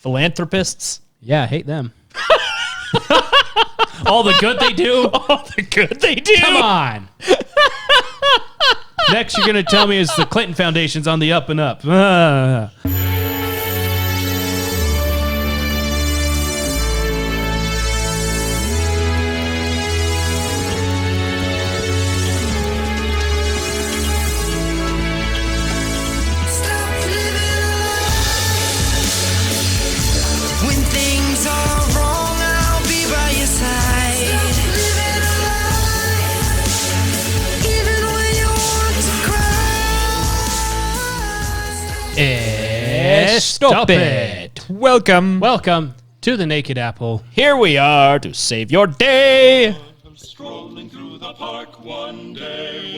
Philanthropists? Yeah, I hate them. All the good they do? All the good they do? Come on. Next, you're going to tell me it's the Clinton Foundation's on the up and up. Stop it. Welcome. Welcome to the Naked Apple. Here we are to save your day. I'm strolling through the park one day,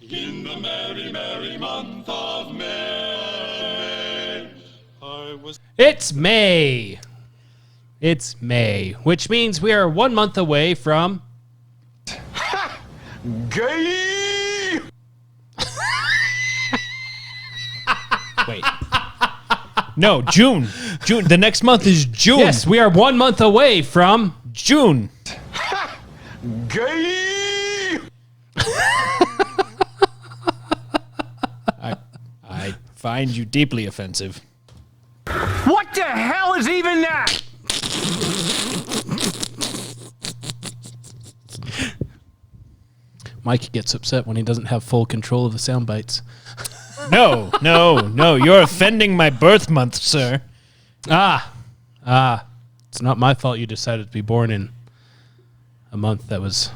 in the merry, merry month of May. It's May. It's May, which means we are 1 month away from... Gay! Wait. No, June. June. The next month is June. Yes, we are 1 month away from... June. Gay! I find you deeply offensive. What the hell is even that? Mike gets upset when he doesn't have full control of the sound bites. No. You're offending my birth month, sir. It's not my fault you decided to be born in a month that was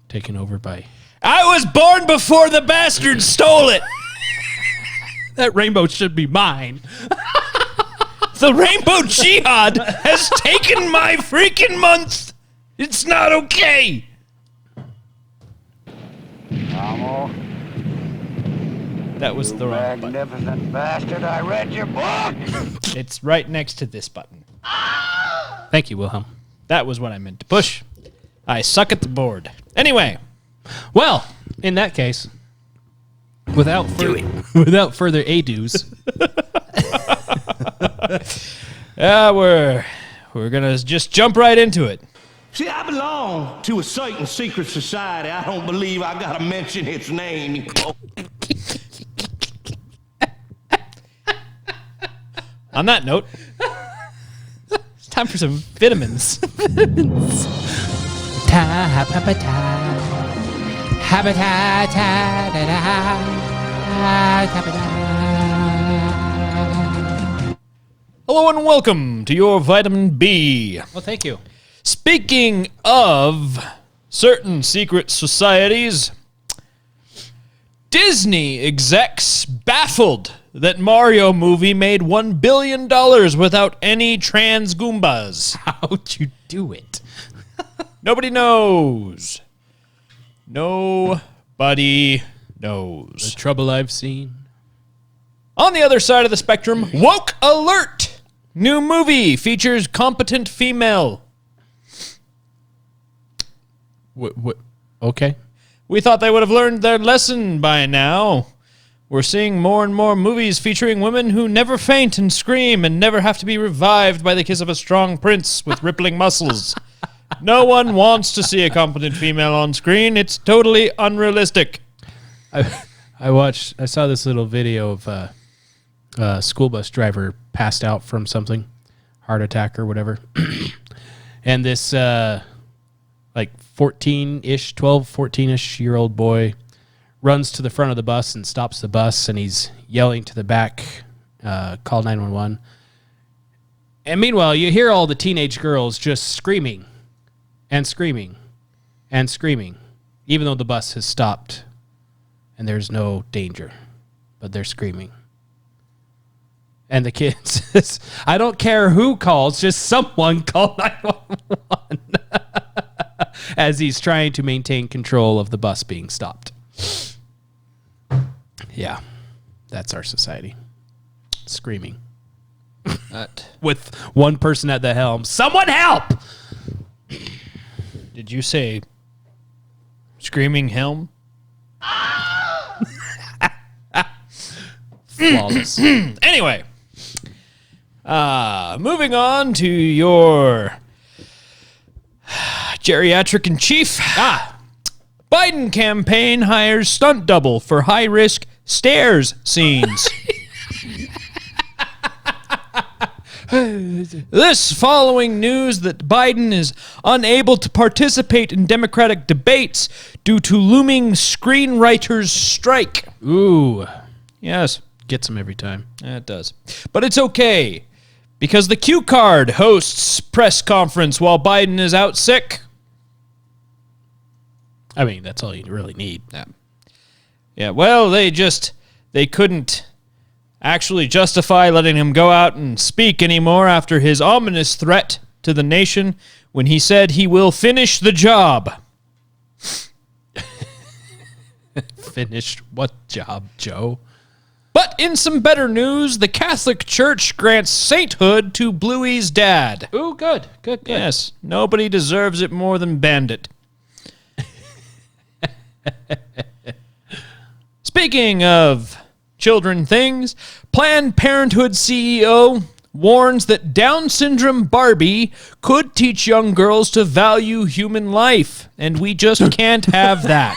taken over by... I was born before the bastards stole it. That rainbow should be mine. The Rainbow Jihad has taken my freaking month. It's not okay. That was the wrong button. Magnificent bastard, I read your book! It's right next to this button. Thank you, Wilhelm. That was what I meant to push. I suck at the board. Anyway. Well, in that case, without further ado-s, we're gonna just jump right into it. See, I belong to a certain secret society. I don't believe I gotta mention its name. On that note, it's time for some vitamins. Hello and welcome to your vitamin B. well, thank you. Speaking of certain secret societies, Disney execs baffled that Mario movie made $1 billion without any trans Goombas. How'd you do it? Nobody knows. Nobody knows. The trouble I've seen. On the other side of the spectrum, Woke Alert! New movie features competent female. What? Okay. We thought they would have learned their lesson by now. We're seeing more and more movies featuring women who never faint and scream and never have to be revived by the kiss of a strong prince with rippling muscles. No one wants to see a competent female on screen. It's totally unrealistic. I saw this little video of a school bus driver passed out from something, heart attack or whatever. And this 14-ish year old boy runs to the front of the bus and stops the bus, and he's yelling to the back, call 911. And meanwhile, you hear all the teenage girls just screaming and screaming and screaming, even though the bus has stopped and there's no danger, but they're screaming. And the kid says, I don't care who calls, just someone call 911. As he's trying to maintain control of the bus being stopped. Yeah, that's our society. Screaming. With one person at the helm. Someone help! Did you say screaming helm? Flawless. Anyway, Moving on to your geriatric in chief. Biden campaign hires stunt double for high-risk stairs scenes. This following news that Biden is unable to participate in Democratic debates due to looming screenwriters' strike. Ooh. Yes. Gets him every time. It does. But it's okay, because the Q Card hosts press conference while Biden is out sick. I mean, that's all you really need. Yeah, well, they couldn't actually justify letting him go out and speak anymore after his ominous threat to the nation when he said he will finish the job. Finished what job, Joe? But in some better news, the Catholic Church grants sainthood to Bluey's dad. Ooh, good. Yes, nobody deserves it more than Bandit. Speaking of children things, Planned Parenthood CEO warns that Down syndrome Barbie could teach young girls to value human life, and we just can't have that.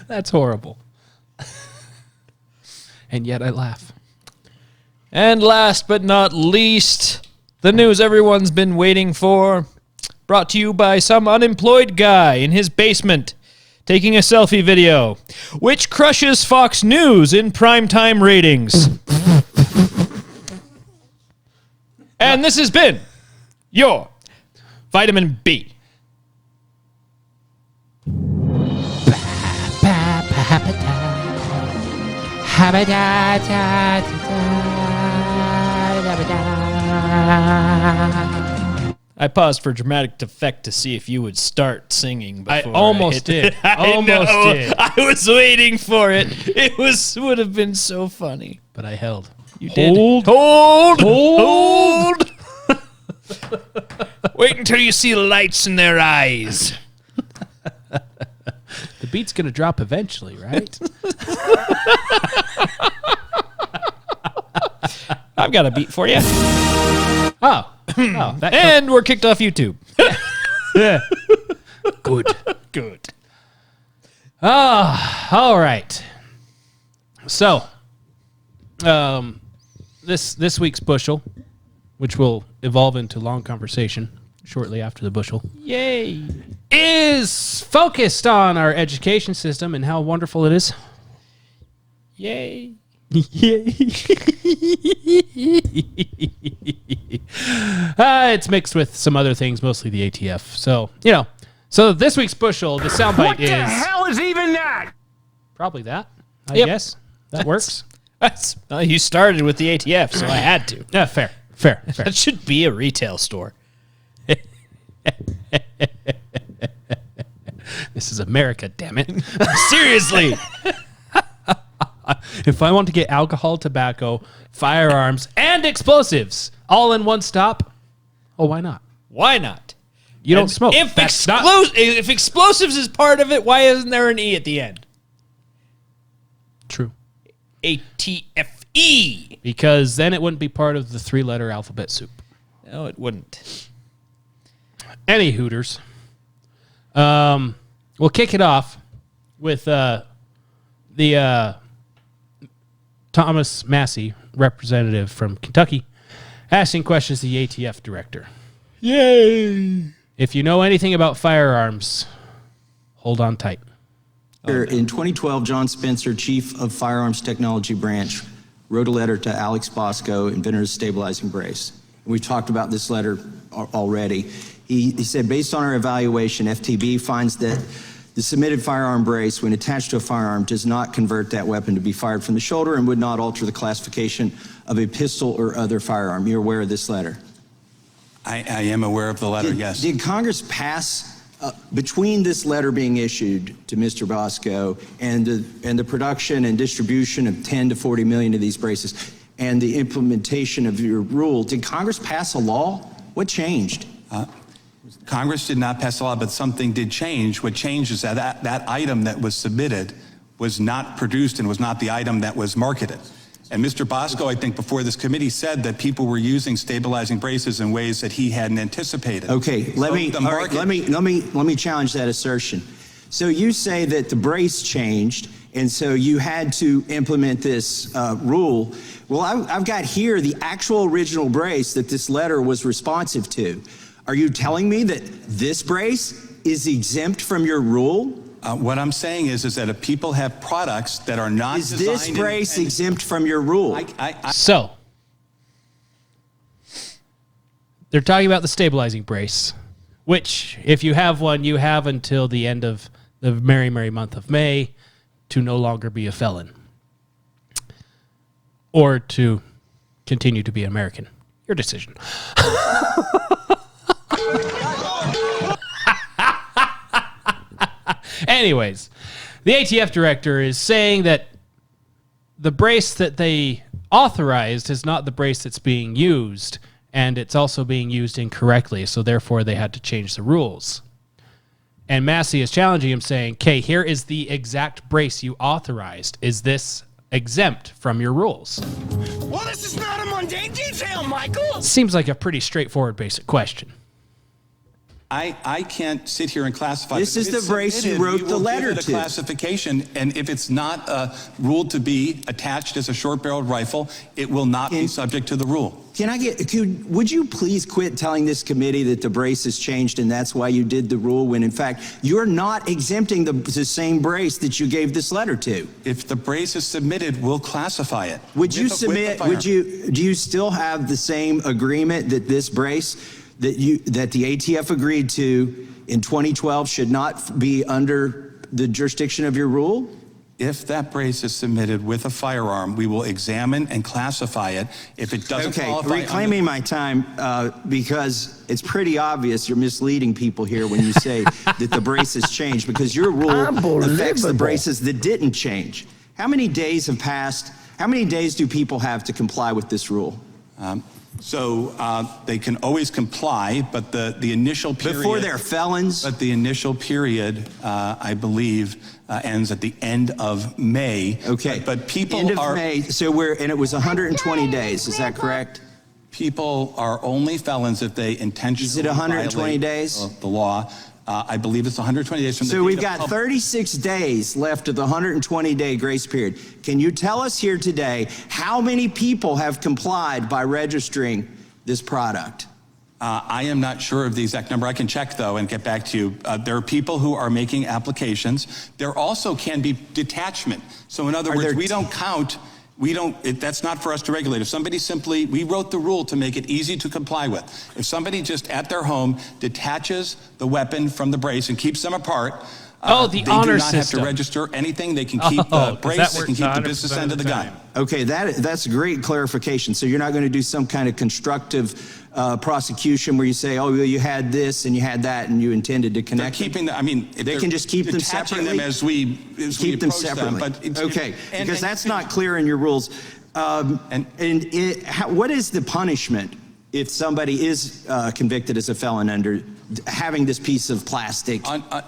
That's horrible. And yet I laugh. And last but not least, the news everyone's been waiting for, brought to you by some unemployed guy in his basement taking a selfie video, which crushes Fox News in primetime ratings. And this has been your Vitamin B. I paused for dramatic effect to see if you would start singing before I almost did. Almost did. I was waiting for it. It would have been so funny. But I held. You did. Hold. Wait until you see lights in their eyes. The beat's going to drop eventually, right? I've got a beat for you. Oh, And we're kicked off YouTube. Good. All right. So, this week's bushel, which will evolve into long conversation shortly after the bushel, Yay. is focused on our education system and how wonderful it is. Yay. It's mixed with some other things, mostly the ATF. So, so this week's bushel, the soundbite is... What the hell is even that? Probably that, I Yep. guess. That works. Well, you started with the ATF, so I had to. Yeah, fair. That should be a retail store. This is America, damn it. Seriously. If I want to get alcohol, tobacco, firearms, and explosives all in one stop, why not? Why not? You don't smoke. If, That's if explosives is part of it, why isn't there an E at the end? true. ATFE. Because then it wouldn't be part of the 3-letter alphabet soup. No, it wouldn't. Any Hooters. We'll kick it off with the Thomas Massey, representative from Kentucky, asking questions to the ATF director. Yay. If you know anything about firearms, hold on tight. In 2012, John Spencer, chief of Firearms Technology Branch, wrote a letter to Alex Bosco, inventor of stabilizing brace. We've talked about this letter already. He said, based on our evaluation, FTB finds that the submitted firearm brace, when attached to a firearm, does not convert that weapon to be fired from the shoulder and would not alter the classification of a pistol or other firearm. You're aware of this letter? I am aware of the letter, yes. Did Congress pass, between this letter being issued to Mr. Bosco and the production and distribution of 10 to 40 million of these braces and the implementation of your rule, did Congress pass a law? What changed? Congress did not pass a law, but something did change. What changed is that item that was submitted was not produced and was not the item that was marketed. And Mr. Bosco, I think before this committee said that people were using stabilizing braces in ways that he hadn't anticipated. Okay, let me challenge that assertion. So you say that the brace changed, and so you had to implement this rule. Well, I've got here the actual original brace that this letter was responsive to. Are you telling me that this brace is exempt from your rule? What I'm saying is that if people have products that are not Is designed... this brace exempt from your rule? So, they're talking about the stabilizing brace, which, if you have one, you have until the end of the merry, merry month of May to no longer be a felon. Or to continue to be American. Your decision. Anyways, the ATF director is saying that the brace that they authorized is not the brace that's being used, and it's also being used incorrectly, so therefore they had to change the rules. And Massey is challenging him, saying, okay, here is the exact brace you authorized. Is this exempt from your rules? Well, this is not a mundane detail, Michael. Seems like a pretty straightforward, basic question. I can't sit here and classify. This is the brace you wrote the letter to. Classification, and if it's not ruled to be attached as a short-barreled rifle, it will not be subject to the rule. Would you please quit telling this committee that the brace has changed and that's why you did the rule, when in fact you're not exempting the same brace that you gave this letter to? If the brace is submitted, we'll classify it. Do you still have the same agreement that this brace that the ATF agreed to in 2012 should not be under the jurisdiction of your rule? If that brace is submitted with a firearm, we will examine and classify it. If it doesn't qualify... Okay, reclaiming my time, because it's pretty obvious you're misleading people here when you say that the brace has changed, because your rule affects the braces that didn't change. How many days have passed? How many days do people have to comply with this rule? So they can always comply, but the initial period... Before they're felons? But the initial period, I believe, ends at the end of May. Okay. But people end of May, and it was 120 days, is that correct? People are only felons if they intentionally Is it 120 days? The law. I believe it's 120 days from the So we've got 36 days left of the 120-day grace period. Can you tell us here today how many people have complied by registering this product? I am not sure of the exact number. I can check, though, and get back to you. There are people who are making applications. There also can be detachment. So in other words, we don't count... that's not for us to regulate. If somebody we wrote the rule to make it easy to comply with. If somebody just at their home detaches the weapon from the brace and keeps them apart, the honor do not have to system. Register anything. They can keep the brace, they can keep the business end of the gun. Okay, that's great clarification. So you're not going to do some kind of constructive prosecution where you say, oh, well, you had this and you had that and you intended to connect keeping them. They can just keep them separately? Them as we keep them separately. Because that's not clear in your rules. What is the punishment if somebody is convicted as a felon under having this piece of plastic?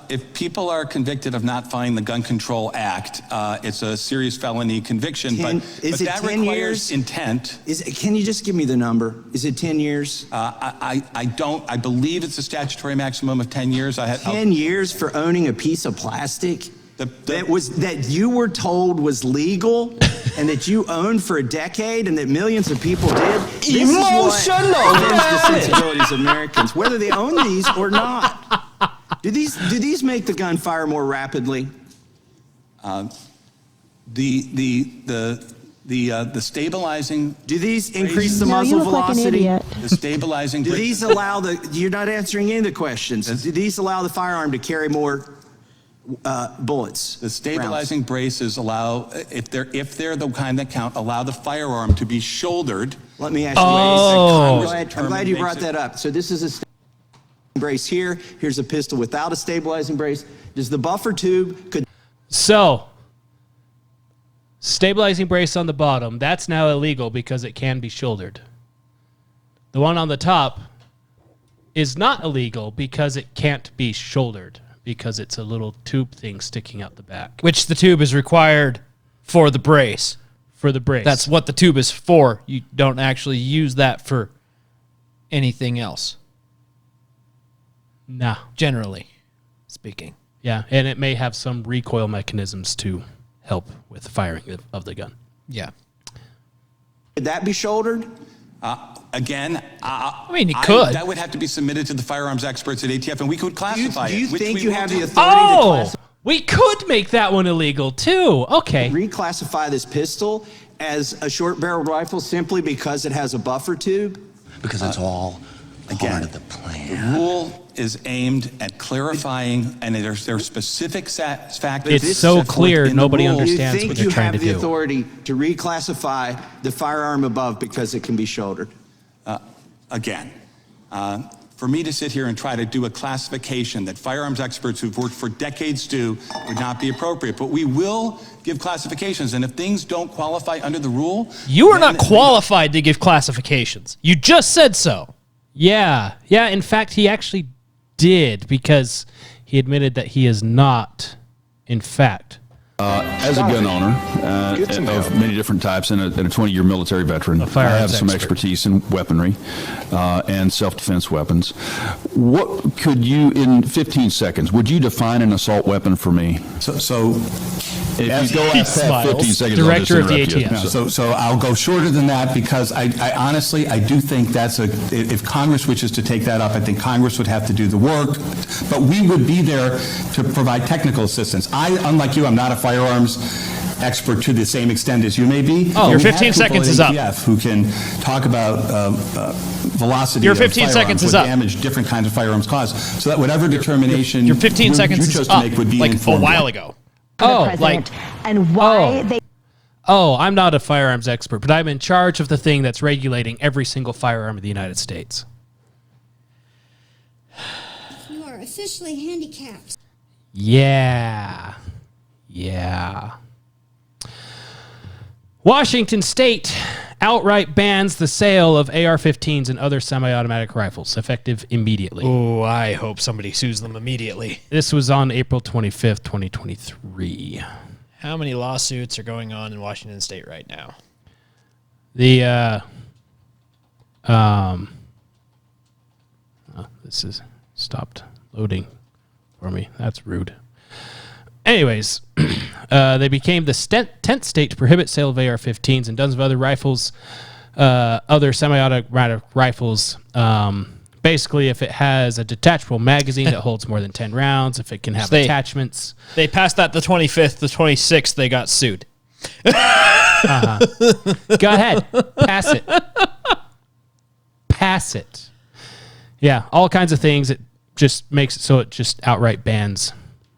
If people are convicted of not following the Gun Control Act, it's a serious felony conviction, but that requires intent. Can you just give me the number? Is it 10 years? I believe it's a statutory maximum of 10 years. 10 years for owning a piece of plastic? That you were told was legal and that you owned for a decade and that millions of people did. This is what offends the sensibilities of Americans, whether they own these or not. Do these make the gun fire more rapidly? The stabilizing. Do these increase the muzzle velocity? The stabilizing. Do these allow you're not answering any of the questions. Do these allow the firearm to carry more bullets? The stabilizing braces allow, if they're the kind that count, allow the firearm to be shouldered. Let me ask you. I'm glad you brought that up. So this is a stabilizing brace here. Here's a pistol without a stabilizing brace. Does the buffer tube stabilizing brace on the bottom, that's now illegal because it can be shouldered. The one on the top is not illegal because it can't be shouldered, because it's a little tube thing sticking out the back. Which the tube is required for the brace. For the brace. That's what the tube is for. You don't actually use that for anything else, Nah. generally speaking. Yeah, and it may have some recoil mechanisms to help with the firing of the gun. Yeah. Could that be shouldered? Again, I mean, it could. That would have to be submitted to the firearms experts at ATF, and we could classify Do you it. which think we you will have do. the authority to Oh, we could make that one illegal too. Okay. reclassify this pistol as a short-barreled rifle simply because it has a buffer tube? Because it's all part of the plan. The rule is aimed at clarifying, and there are specific factors. It's so set forth clear, in the nobody rule. Do you understands think what they're you trying have to the do. authority to reclassify the firearm above because it can be shouldered? Again, for me to sit here and try to do a classification that firearms experts who've worked for decades do would not be appropriate. But we will give classifications, and if things don't qualify under the rule, You are then not qualified to give classifications. You just said so. Yeah. Yeah, in fact, he actually did because he admitted that he is not, in fact. As a gun owner of many different types and a 20-year military veteran, I firearms have some expert. expertise in weaponry and self-defense weapons. What could you, in 15 seconds, would you define an assault weapon for me? So If you go He past smiles. 15 seconds, Director I'll of the just interrupt ATF. you. So I'll go shorter than that because I honestly, I do think if Congress wishes to take that up, I think Congress would have to do the work, but we would be there to provide technical assistance. Unlike you, I'm not a firearms expert to the same extent as you may be. Oh, your We have 15 people seconds at is up. ATF who can talk about velocity Your of 15 firearms, seconds is what up. damage different kinds of firearms cause, so that whatever determination Your 15 you seconds chose is to up, make would be like a informed. while ago. Oh, president and why they Oh, I'm not a firearms expert, but I'm in charge of the thing that's regulating every single firearm in the United States. You are officially handicapped. Yeah. Yeah. Washington State outright bans the sale of AR-15s and other semi-automatic rifles, effective immediately. Oh, I hope somebody sues them immediately. This was on April 25th, 2023. How many lawsuits are going on in Washington State right now? This is stopped loading for me. That's rude. Anyways, they became the 10th state to prohibit sale of AR-15s and dozens of other rifles, other semi-automatic rifles. Basically, if it has a detachable magazine that holds more than 10 rounds, if it can have attachments. They passed that the 25th, the 26th, they got sued. Go ahead. Pass it. Pass it. Yeah, all kinds of things. It just makes it so it just outright bans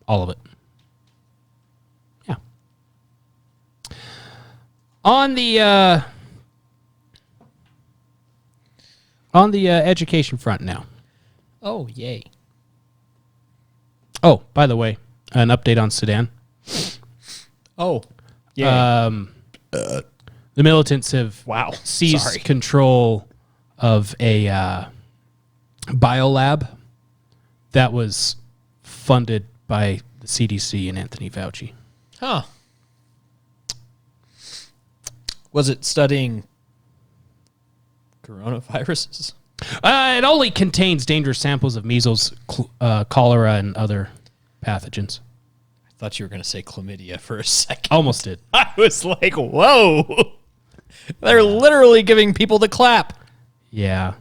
all of it. Yeah. On the education front now. Oh, yay. Oh, by the way, an update on Sudan. Oh, yeah. The militants have seized control of a biolab that was funded by the CDC and Anthony Fauci. Huh. Was it studying coronaviruses? It only contains dangerous samples of measles, cholera, and other pathogens. I thought you were going to say chlamydia for a second. Almost did. I was like, whoa. They're literally giving people the clap. Yeah.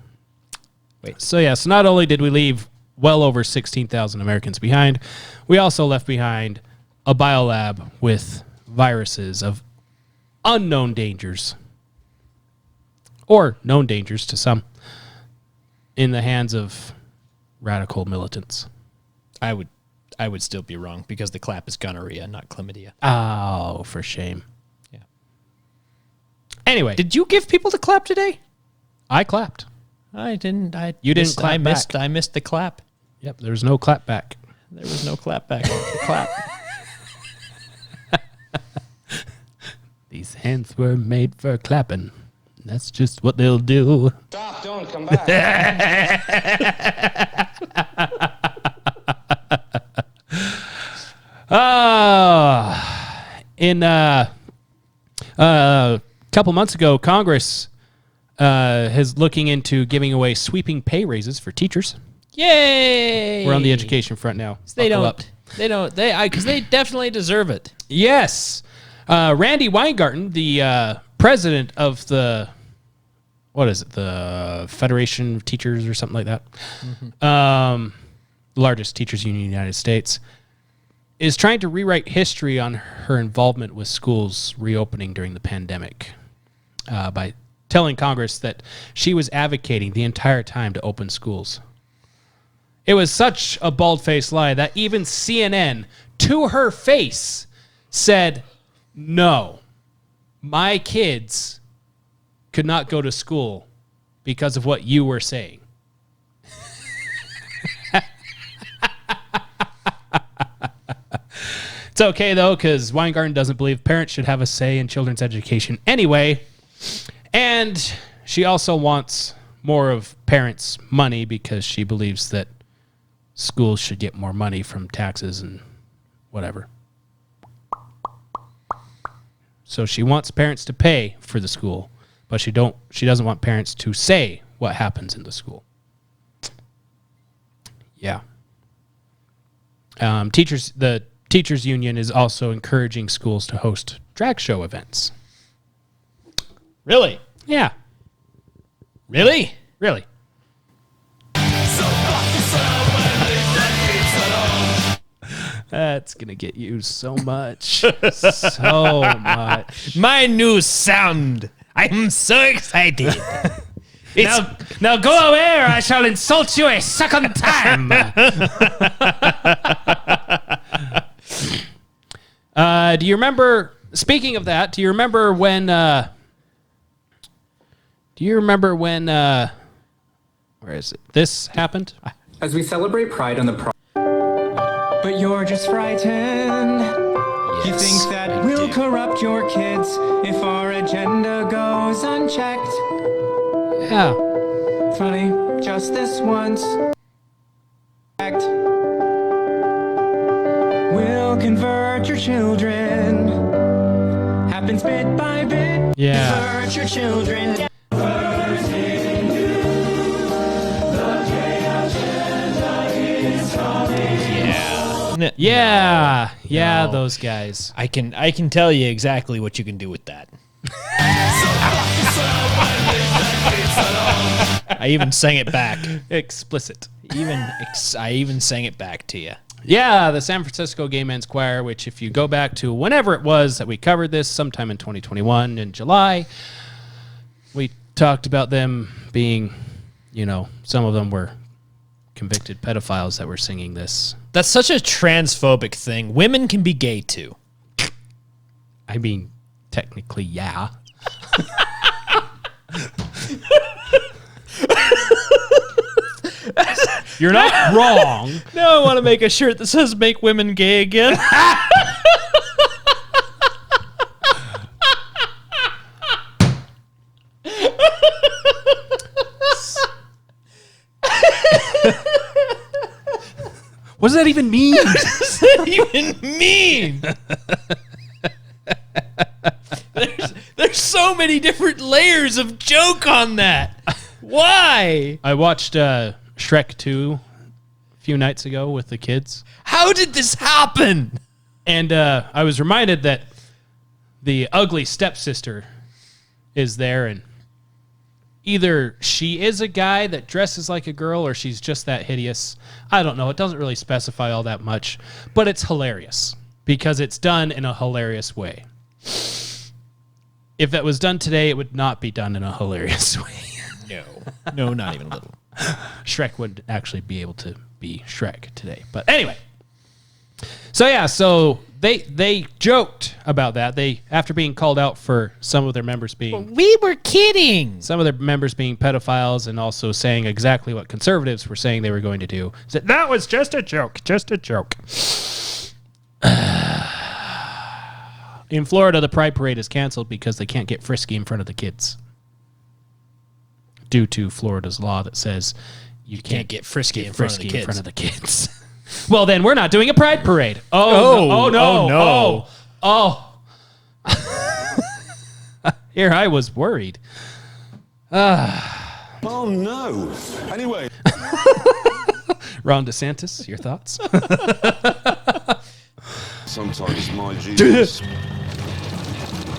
Wait. So not only did we leave well over 16,000 Americans behind, we also left behind a biolab with viruses of unknown dangers, or known dangers to some, in the hands of radical militants. I would still be wrong because the clap is gonorrhea, not chlamydia. Oh, for shame. Yeah. Anyway. Did you give people the clap today? I clapped. I didn't. You didn't clap back. I missed the clap. Yep, there was no clap back. There was no clap back. The clap. These hands were made for clapping. That's just what they'll do. Stop, don't come back. A couple months ago, Congress is looking into giving away sweeping pay raises for teachers. Yay! We're on the education front now. Because they definitely deserve it. Yes. Randy Weingarten, the president of the, the Federation of Teachers or something like that, the largest teachers union in the United States, is trying to rewrite history on her involvement with schools reopening during the pandemic by telling Congress that she was advocating the entire time to open schools. It was such a bald-faced lie that even CNN, to her face, said, no, my kids could not go to school because of what you were saying. It's okay, though, because Weingarten doesn't believe parents should have a say in children's education anyway. And she also wants more of parents' money because she believes that schools should get more money from taxes and whatever. So she wants parents to pay for the school, but she doesn't want parents to say what happens in the school. Yeah. The teachers union is also encouraging schools to host drag show events. Really? Yeah. Really? Really. That's gonna get you so much. So much. My new sound. I'm so excited. Now go away or I shall insult you a second time. Do you remember, speaking of that, do you remember when where is it? This happened? As we celebrate Pride on the but you're just frightened. Yes, You think that we'll corrupt your kids if our agenda goes unchecked. Yeah. Funny, just this once. We'll convert your children. Happens bit by bit. Yeah. Convert your children. Yeah, those guys. I can tell you exactly what you can do with that. I even sang it back. Explicit. I even sang it back to you. Yeah, the San Francisco Gay Men's Choir, which if you go back to whenever it was that we covered this, sometime in 2021 in July, we talked about them being, some of them were convicted pedophiles that were singing this. That's such a transphobic thing. Women can be gay too. I mean, technically, yeah. You're not wrong. Now I want to make a shirt that says "Make Women Gay Again." What does that even mean? What does that even mean? There's so many different layers of joke on that. Why? I watched Shrek 2 a few nights ago with the kids. How did this happen? And I was reminded that the ugly stepsister is there, and either she is a guy that dresses like a girl or she's just that hideous. I don't know. It doesn't really specify all that much, but it's hilarious because it's done in a hilarious way. If that was done today, it would not be done in a hilarious way. No, not even a little. Shrek would actually be able to be Shrek today. But anyway. So they joked about that. They, after being called out for some of their members being... We were kidding. Some of their members being pedophiles and also saying exactly what conservatives were saying they were going to do. Said, that was just a joke. In Florida, the Pride Parade is canceled because they can't get frisky in front of the kids. Due to Florida's law that says you can't get frisky in front of the kids. Well, then we're not doing a Pride Parade. Oh no. Here I was worried. Oh no. Anyway. Ron DeSantis, your thoughts? Sometimes my genius,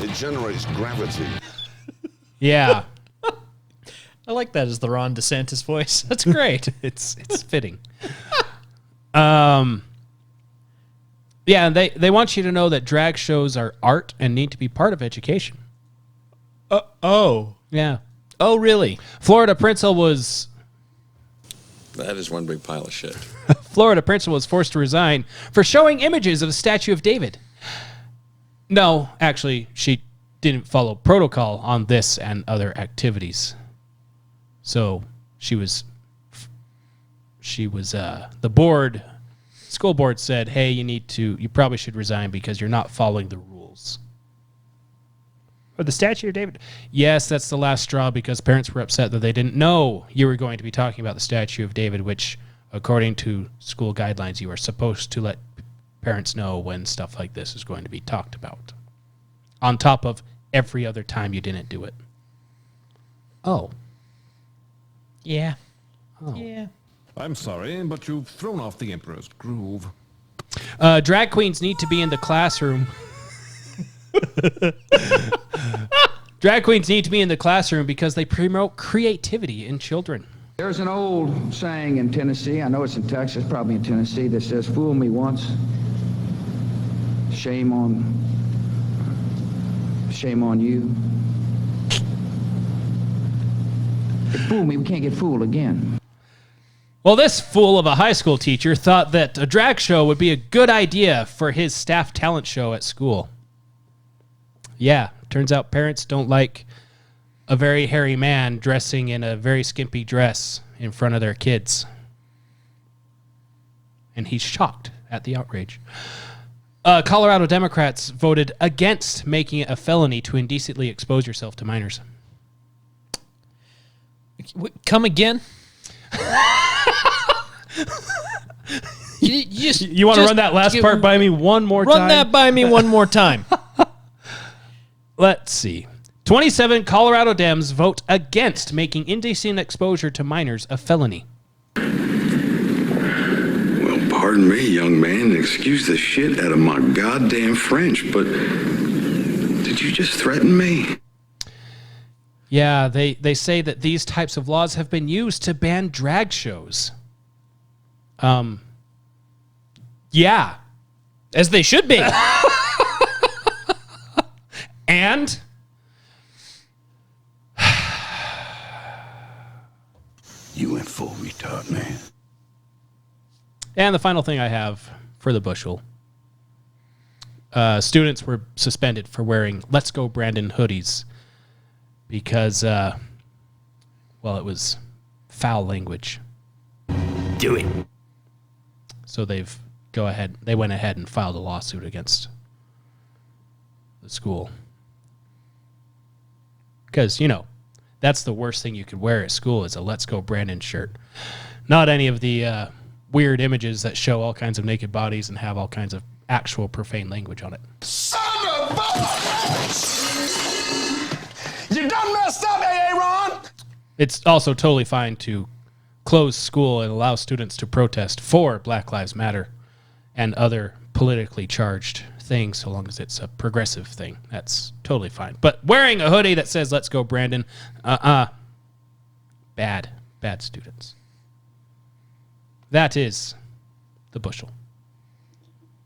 it generates gravity. Yeah. I like that as the Ron DeSantis voice. That's great. It's fitting. Yeah, and they want you to know that drag shows are art and need to be part of education. Oh. Yeah. Oh, really? Florida principal was That is one big pile of shit. Florida principal was forced to resign for showing images of the statue of David. No, actually, she didn't follow protocol on this and other activities. So she was the board, school board said, hey, you probably should resign because you're not following the rules. Or the statue of David? Yes, that's the last straw because parents were upset that they didn't know you were going to be talking about the statue of David, which, according to school guidelines, you are supposed to let parents know when stuff like this is going to be talked about. On top of every other time you didn't do it. Oh. Yeah. Oh. Yeah. I'm sorry, but you've thrown off the Emperor's groove. Drag queens need to be in the classroom. Drag queens need to be in the classroom because they promote creativity in children. There's an old saying in Tennessee, I know it's in Texas, probably in Tennessee, that says, fool me once, shame on you. If fool me, we can't get fooled again. Well, this fool of a high school teacher thought that a drag show would be a good idea for his staff talent show at school. Yeah, turns out parents don't like a very hairy man dressing in a very skimpy dress in front of their kids. And he's shocked at the outrage. Colorado Democrats voted against making it a felony to indecently expose yourself to minors. Come again? You want to run that last part by me one more time? Run that by me one more time. Let's see. 27 Colorado Dems vote against making indecent exposure to minors a felony. Well, pardon me, young man, excuse the shit out of my goddamn French, but did you just threaten me? Yeah, they say that these types of laws have been used to ban drag shows. Yeah. As they should be. And you went full retard, man. And the final thing I have for the bushel. Students were suspended for wearing Let's Go Brandon hoodies because, it was foul language. Do it. So they went ahead and filed a lawsuit against the school. Because, that's the worst thing you could wear at school is a Let's Go Brandon shirt. Not any of the weird images that show all kinds of naked bodies and have all kinds of actual profane language on it. Son of a... You done messed up, Aaron! It's also totally fine to close school and allow students to protest for Black Lives Matter and other politically charged things, so long as it's a progressive thing. That's totally fine. But wearing a hoodie that says Let's Go Brandon, bad students. That is the bushel.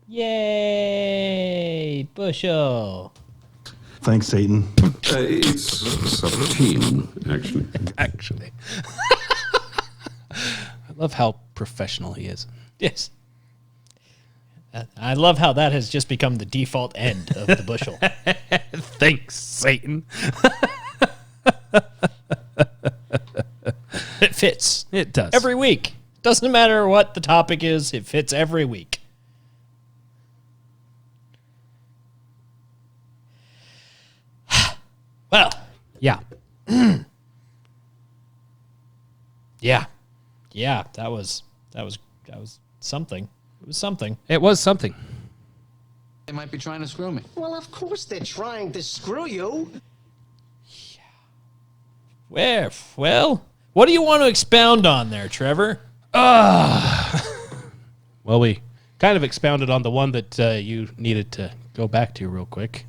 Yay, bushel. Thanks, Satan. It's 17, actually. Actually. I love how professional he is. Yes. I love how that has just become the default end of the bushel. Thanks, Satan. It fits. It does. Every week. Doesn't matter what the topic is, it fits every week. Well. Yeah. Yeah. Yeah, that was something. It was something. It was something. They might be trying to screw me. Well, of course they're trying to screw you. Well, what do you want to expound on there, Trevor? Well, we kind of expounded on the one that you needed to go back to real quick.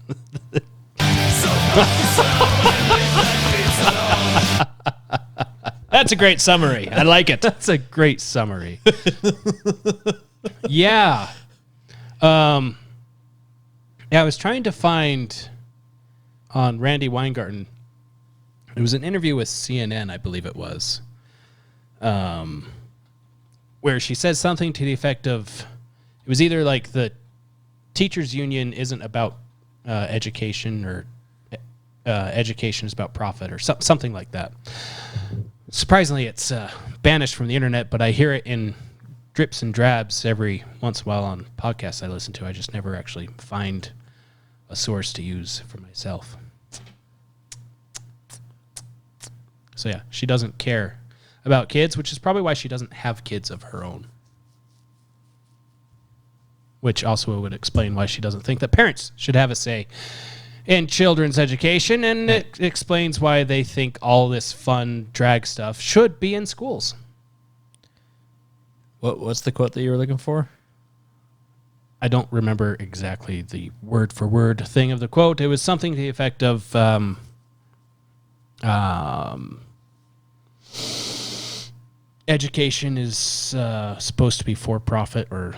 That's a great summary. I like it. That's a great summary. Yeah. Yeah, I was trying to find on Randy Weingarten. It was an interview with CNN, I believe it was, where she says something to the effect of, it was either like the teachers union isn't about education, or education is about profit, or something like that. Surprisingly, it's banished from the internet, but I hear it in drips and drabs every once in a while on podcasts I listen to. I just never actually find a source to use for myself. So yeah, she doesn't care about kids, which is probably why she doesn't have kids of her own. Which also would explain why she doesn't think that parents should have a say in children's education, and it explains why they think all this fun drag stuff should be in schools. What's the quote that you were looking for? I don't remember exactly the word-for-word thing of the quote. It was something to the effect of, education is supposed to be for-profit, or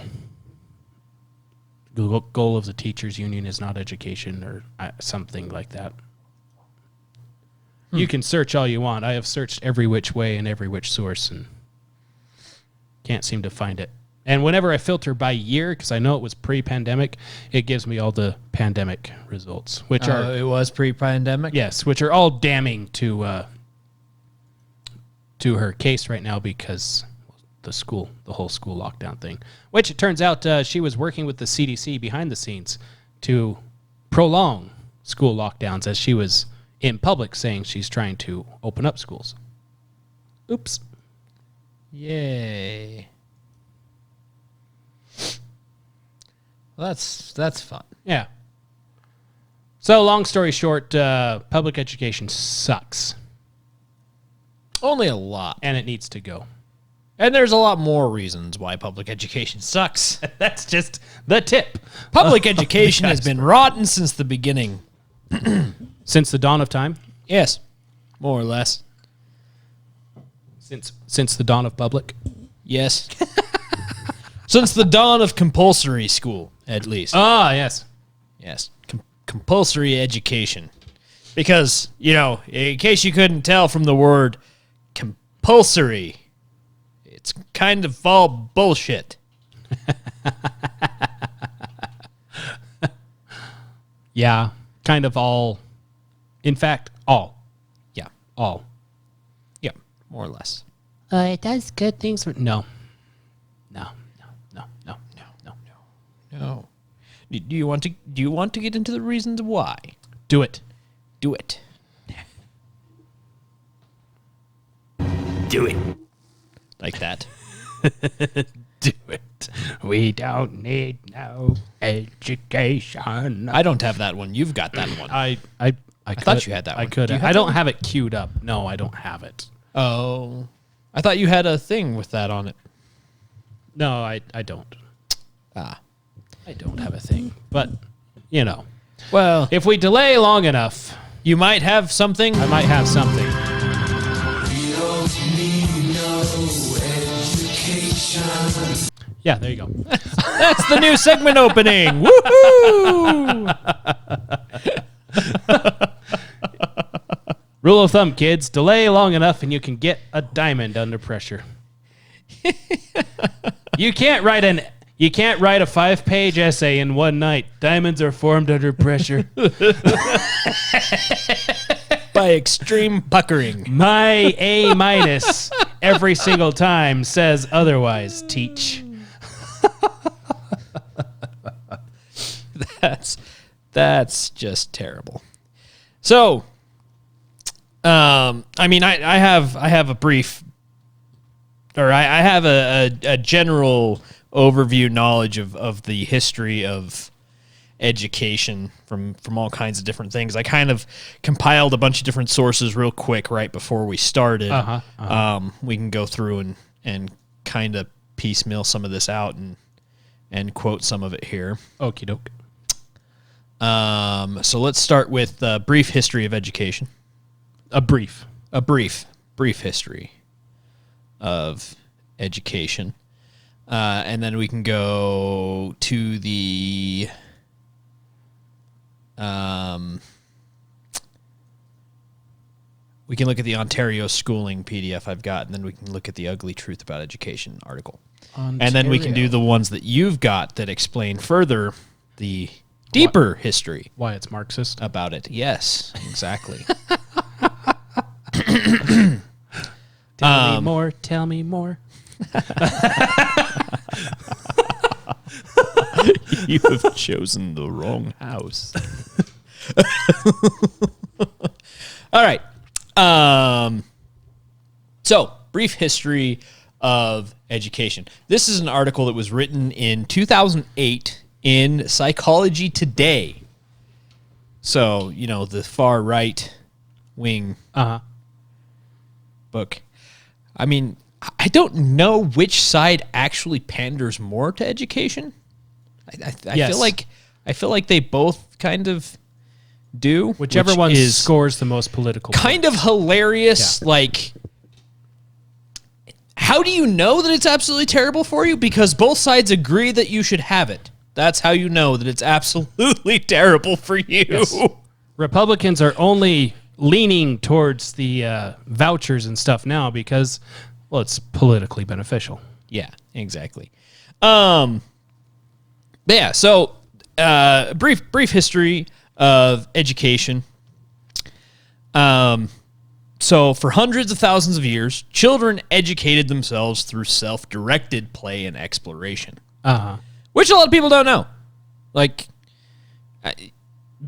the goal of the teachers union is not education, or something like that. You can search all you want. I have searched every which way and every which source and can't seem to find it. And whenever I filter by year, because I know it was pre-pandemic, it gives me all the pandemic results, which are... It was pre-pandemic? Yes, which are all damning to her case right now, because the whole school lockdown thing, which it turns out she was working with the CDC behind the scenes to prolong school lockdowns, as she was in public saying she's trying to open up schools. Oops. Yay. Well, that's fun. Yeah. So long story short, public education sucks. Only a lot. And it needs to go. And there's a lot more reasons why public education sucks. That's just the tip. Public education has been rotten since the beginning. Since the dawn of time? Yes, more or less. Since the dawn of public? Yes. Since the dawn of compulsory school, at least. Ah, yes. Yes, compulsory education. Because, in case you couldn't tell from the word compulsory, it's kind of all bullshit. Yeah, kind of all. In fact, all. Yeah. All. Yeah, more or less. It does good things for... No. Do you want to get into the reasons why? Do it. Do it. Do it. Like that. Do it. We don't need no education. I don't have that one. You've got that one. I thought you had that one. I could. I don't have it queued up. No, I don't have it. Oh. I thought you had a thing with that on it. No, I don't. Ah. I don't have a thing. But, Well, if we delay long enough, you might have something. I might have something. You don't need no education. Yeah, there you go. That's the new segment opening. Woohoo! Rule of thumb, kids, delay long enough and you can get a diamond under pressure. You can't write a 5-page essay in one night. Diamonds are formed under pressure. By extreme puckering. My A- every single time says otherwise, teach. That's just terrible. So, I have a brief, or I have a general overview knowledge of the history of education from all kinds of different things. I kind of compiled a bunch of different sources real quick right before we started. We can go through and kind of piecemeal some of this out and quote some of it here. Okie doke. So let's start with a brief history of education. A brief history of education. And then we can go to the we can look at the Ontario schooling PDF I've got, and then we can look at the Ugly Truth About Education article. And then we can do the ones that you've got that explain further the deeper history. Why it's Marxist. About it. Yes, exactly. Tell me more. You have chosen the wrong house. All right. So, brief history of education. This is an article that was written in 2008 in Psychology Today. So, the far right wing book. I mean, I don't know which side actually panders more to education. I feel like they both kind of do. Whichever one scores the most political. Kind of hilarious. Yeah. How do you know that it's absolutely terrible for you? Because both sides agree that you should have it. That's how you know that it's absolutely terrible for you. Yes. Republicans are only leaning towards the vouchers and stuff now because, well, it's politically beneficial. Yeah, exactly. Yeah, so brief history of education. So for hundreds of thousands of years, children educated themselves through self-directed play and exploration. Which a lot of people don't know.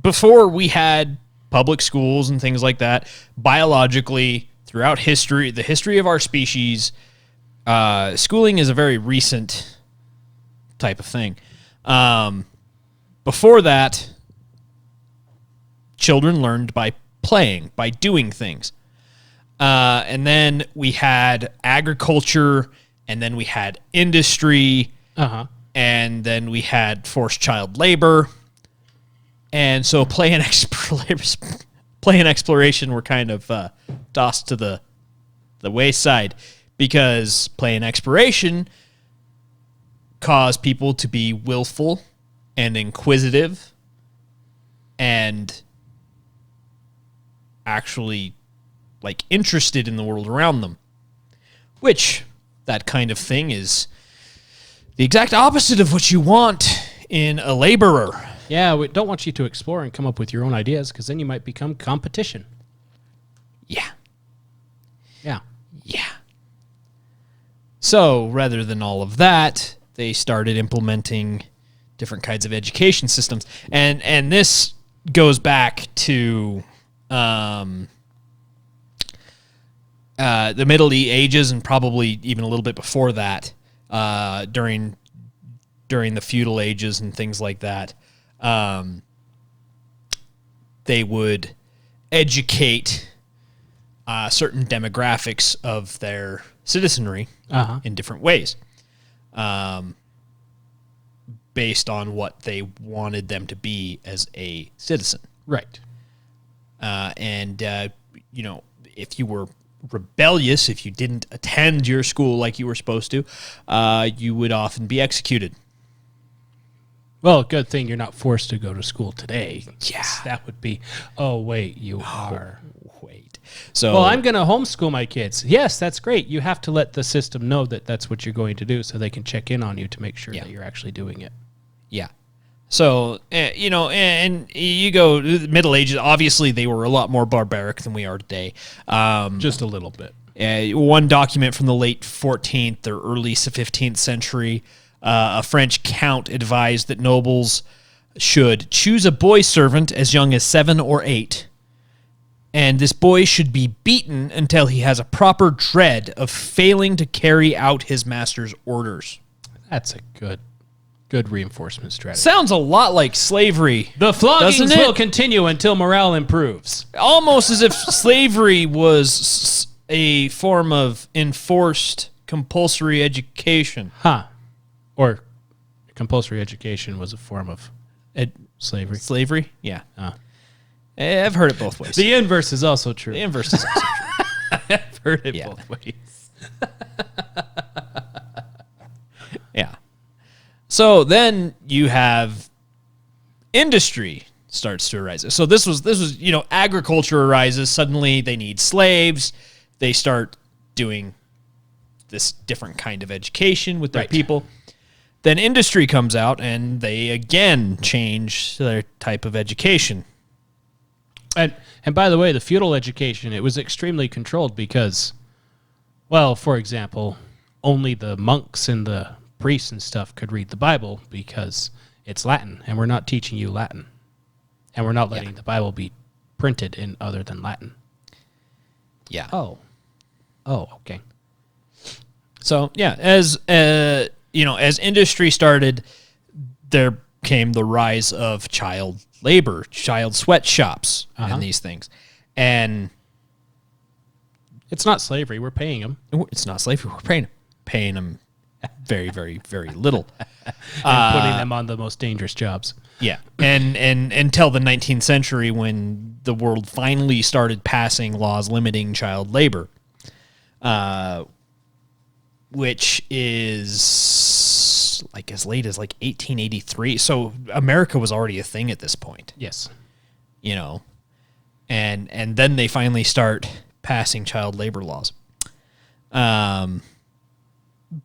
Before we had public schools and things like that, biologically, throughout history, the history of our species, schooling is a very recent type of thing. Before that, children learned by playing, by doing things. And then we had agriculture, and then we had industry, and then we had forced child labor. And so play and exploration were kind of tossed to the wayside because play and exploration cause people to be willful and inquisitive and actually interested in the world around them, which that kind of thing is the exact opposite of what you want in a laborer. Yeah, we don't want you to explore and come up with your own ideas because then you might become competition. Yeah. Yeah. So rather than all of that, they started implementing different kinds of education systems. And this goes back to the Middle Ages and probably even a little bit before that, during the feudal ages and things like that. They would educate certain demographics of their citizenry in different ways, based on what they wanted them to be as a citizen. Right. If you were rebellious, if you didn't attend your school like you were supposed to, you would often be executed. Well, good thing you're not forced to go to school today. Yeah. That would be, you are. Wait. So, well, I'm going to homeschool my kids. Yes, that's great. You have to let the system know that that's what you're going to do so they can check in on you to make sure that you're actually doing it. Yeah. So, and you go to the Middle Ages, obviously they were a lot more barbaric than we are today. Just a little bit. One document from the late 14th or early 15th century, a French count advised that nobles should choose a boy servant as young as 7 or 8, and this boy should be beaten until he has a proper dread of failing to carry out his master's orders. That's a good Good reinforcement strategy. Sounds a lot like slavery. The floggings doesn't it? will continue until morale improves. Almost as if slavery was a form of enforced compulsory education. Huh. Or compulsory education was a form of slavery. Slavery? Yeah. I've heard it both ways. The inverse is also true. The inverse is also true. I've heard it both ways. Yeah. So then you have industry starts to arise. So this was agriculture arises. Suddenly they need slaves. They start doing this different kind of education with their people. Then industry comes out and they again change their type of education. And by the way, the feudal education, it was extremely controlled because, well, for example, only the monks and the priests and stuff could read the Bible because it's Latin, and we're not teaching you Latin. And we're not letting the Bible be printed in other than Latin. Yeah. Oh, okay. So, yeah, as industry started, there came the rise of child labor, child sweatshops, and these things. And it's not slavery. We're paying them. It's not slavery. We're paying them very, very, very little. And putting them on the most dangerous jobs. Yeah. And until the 19th century when the world finally started passing laws limiting child labor, which is like as late as like 1883. So America was already a thing at this point. Yes. And then they finally start passing child labor laws.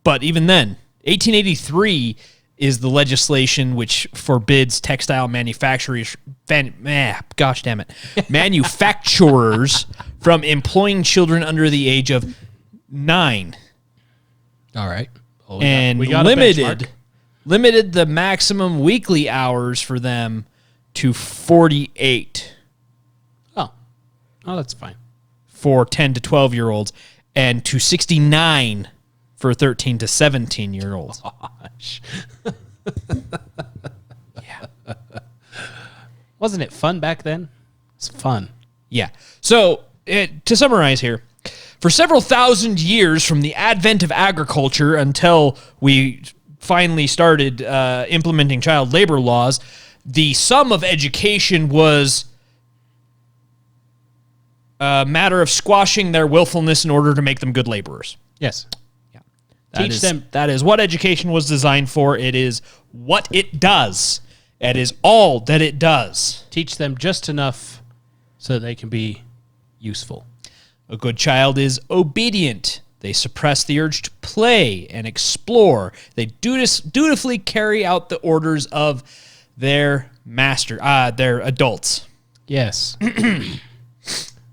But even then, 1883 is the legislation which forbids textile manufacturers, manufacturers from employing children under the age of 9. All right. And we got limited the maximum weekly hours for them to 48. Oh, that's fine. For 10 to 12-year-olds and to 69 for 13 to 17-year-olds. Gosh. Yeah. Wasn't it fun back then? It's fun. Yeah. So, to summarize here, for several thousand years from the advent of agriculture until we finally started implementing child labor laws, the sum of education was a matter of squashing their willfulness in order to make them good laborers. Yes. Yeah. Teach them. That is what education was designed for. It is what it does. It is all that it does. Teach them just enough so that they can be useful. A good child is obedient. They suppress the urge to play and explore. They dutifully carry out the orders of their master, their adults. Yes. I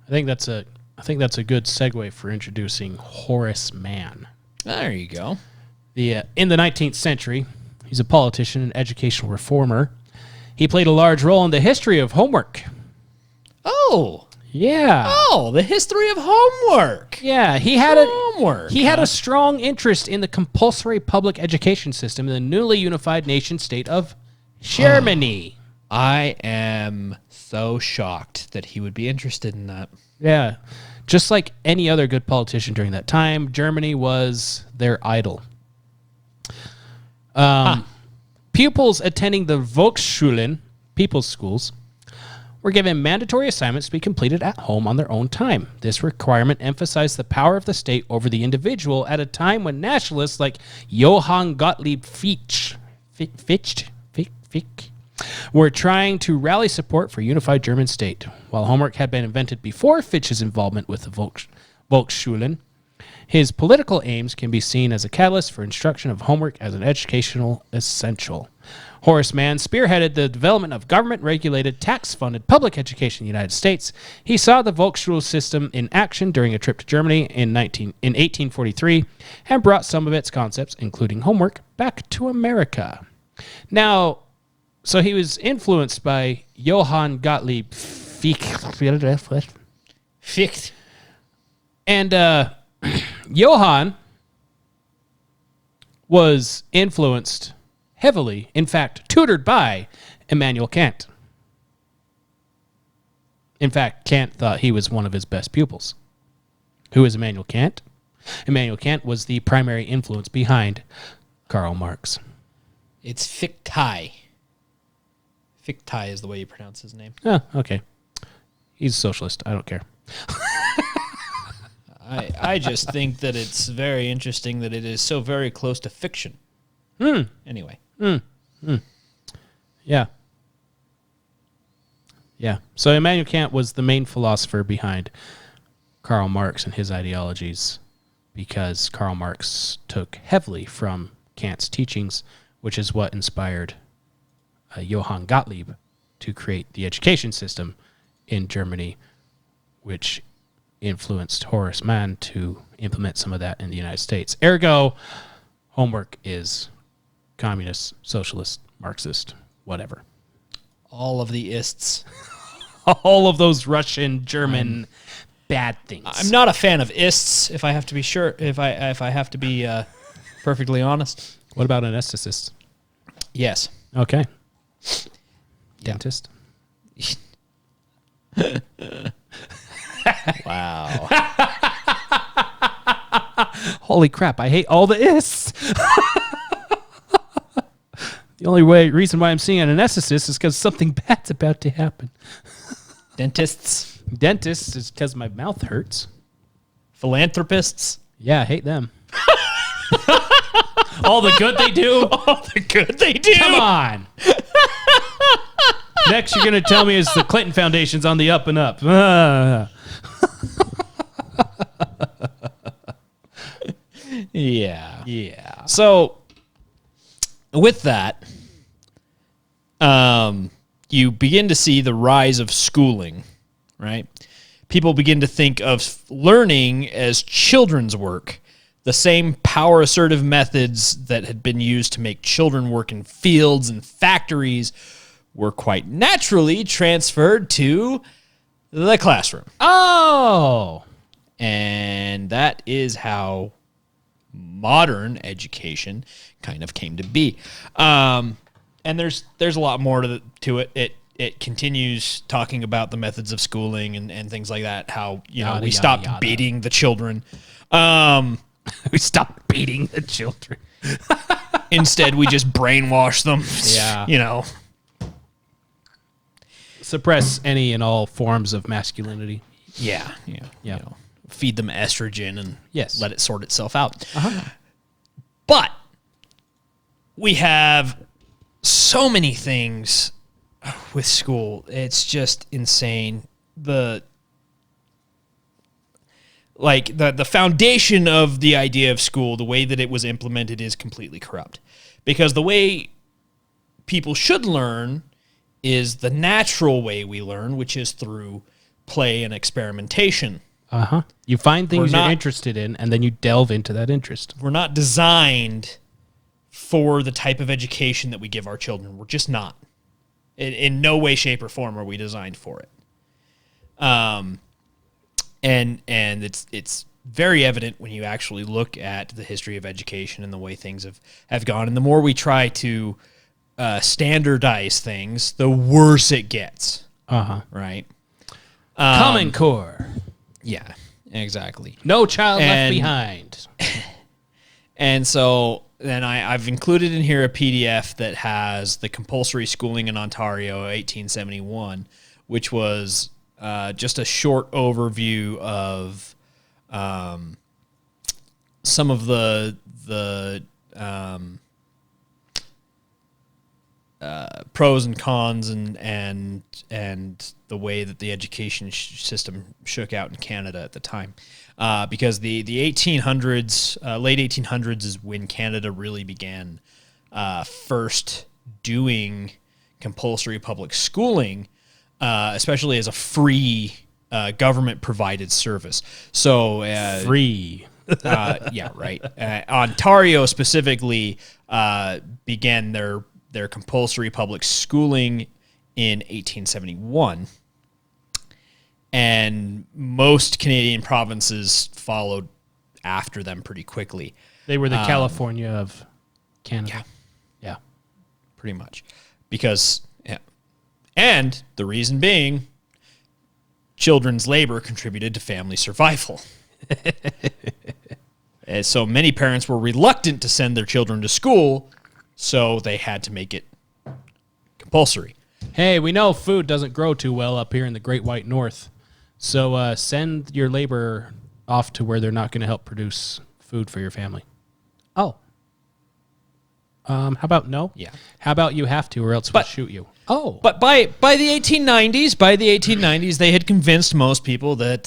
think that's a good segue for introducing Horace Mann. There you go. In the 19th century, he's a politician and educational reformer. He played a large role in the history of homework. Oh. Yeah. Oh, the history of homework. Yeah, he had homework. He had a strong interest in the compulsory public education system in the newly unified nation state of Germany. I am so shocked that he would be interested in that. Yeah. Just like any other good politician during that time, Germany was their idol. Pupils attending the Volksschulen, people's schools, were given mandatory assignments to be completed at home on their own time. This requirement emphasized the power of the state over the individual at a time when nationalists like Johann Gottlieb Fichte were trying to rally support for a unified German state. While homework had been invented before Fichte's involvement with the Volksschulen, his political aims can be seen as a catalyst for instruction of homework as an educational essential. Horace Mann spearheaded the development of government-regulated, tax-funded public education in the United States. He saw the Volksschule system in action during a trip to Germany in 1843 and brought some of its concepts, including homework, back to America. Now, so he was influenced by Johann Gottlieb Fichte. And Johann was influenced heavily, in fact, tutored by Immanuel Kant. In fact, Kant thought he was one of his best pupils. Who is Immanuel Kant? Immanuel Kant was the primary influence behind Karl Marx. It's Fichte. Fichte is the way you pronounce his name. Oh, okay. He's a socialist. I don't care. I just think that it's very interesting that it is so very close to fiction. Anyway. Yeah. Yeah. So Immanuel Kant was the main philosopher behind Karl Marx and his ideologies, because Karl Marx took heavily from Kant's teachings, which is what inspired Johann Gottlieb to create the education system in Germany, which influenced Horace Mann to implement some of that in the United States. Ergo, homework is communist, socialist, Marxist, whatever. All of the ists. All of those Russian, German bad things. I'm not a fan of ists, if I have to be if I have to be perfectly honest. What about anesthetist? Yes. Okay. Dentist. Wow. Holy crap, I hate all the ists. The only reason why I'm seeing an anesthetist is because something bad's about to happen. Dentists. Dentists is because my mouth hurts. Philanthropists. Yeah, I hate them. All the good they do. All the good they do. Come on. Next, you're going to tell me it's the Clinton Foundation's on the up and up. Yeah. Yeah. So, with that, you begin to see the rise of schooling, right? People begin to think of learning as children's work. The same power assertive methods that had been used to make children work in fields and factories were quite naturally transferred to the classroom. Oh! And that is how modern education kind of came to be. And there's a lot more to it. It continues talking about the methods of schooling and things like that, how we stopped beating the children. We stopped beating the children. Instead, we just brainwash them. Yeah. Suppress any and all forms of masculinity. Yeah. Feed them estrogen and let it sort itself out. But we have so many things with school. It's just insane. The foundation of the idea of school, the way that it was implemented, is completely corrupt. Because the way people should learn is the natural way we learn, which is through play and experimentation. You find things you're interested in, and then you delve into that interest. We're not designed for the type of education that we give our children. We're just not. In no way, shape, or form are we designed for it. And it's very evident when you actually look at the history of education and the way things have gone. And the more we try to standardize things, the worse it gets. Right? Common Core. Yeah, exactly. No child left behind. And so then I've included in here a PDF that has the compulsory schooling in Ontario, 1871, which was just a short overview of some of the pros and cons and the way that the education system shook out in Canada at the time, because the 1800s, late 1800s, is when Canada really began first doing compulsory public schooling, especially as a free government-provided service. So free. Yeah, right. Ontario specifically began their compulsory public schooling in 1871, and most Canadian provinces followed after them pretty quickly. They were the California of Canada. Yeah. pretty much. Because, and the reason being, children's labor contributed to family survival. And so many parents were reluctant to send their children to school, so they had to make it compulsory. Hey, we know food doesn't grow too well up here in the Great White North, so send your labor off to where they're not going to help produce food for your family. Oh. How about no? Yeah. How about you have to, or else we'll shoot you? Oh. But by the 1890s, they had convinced most people that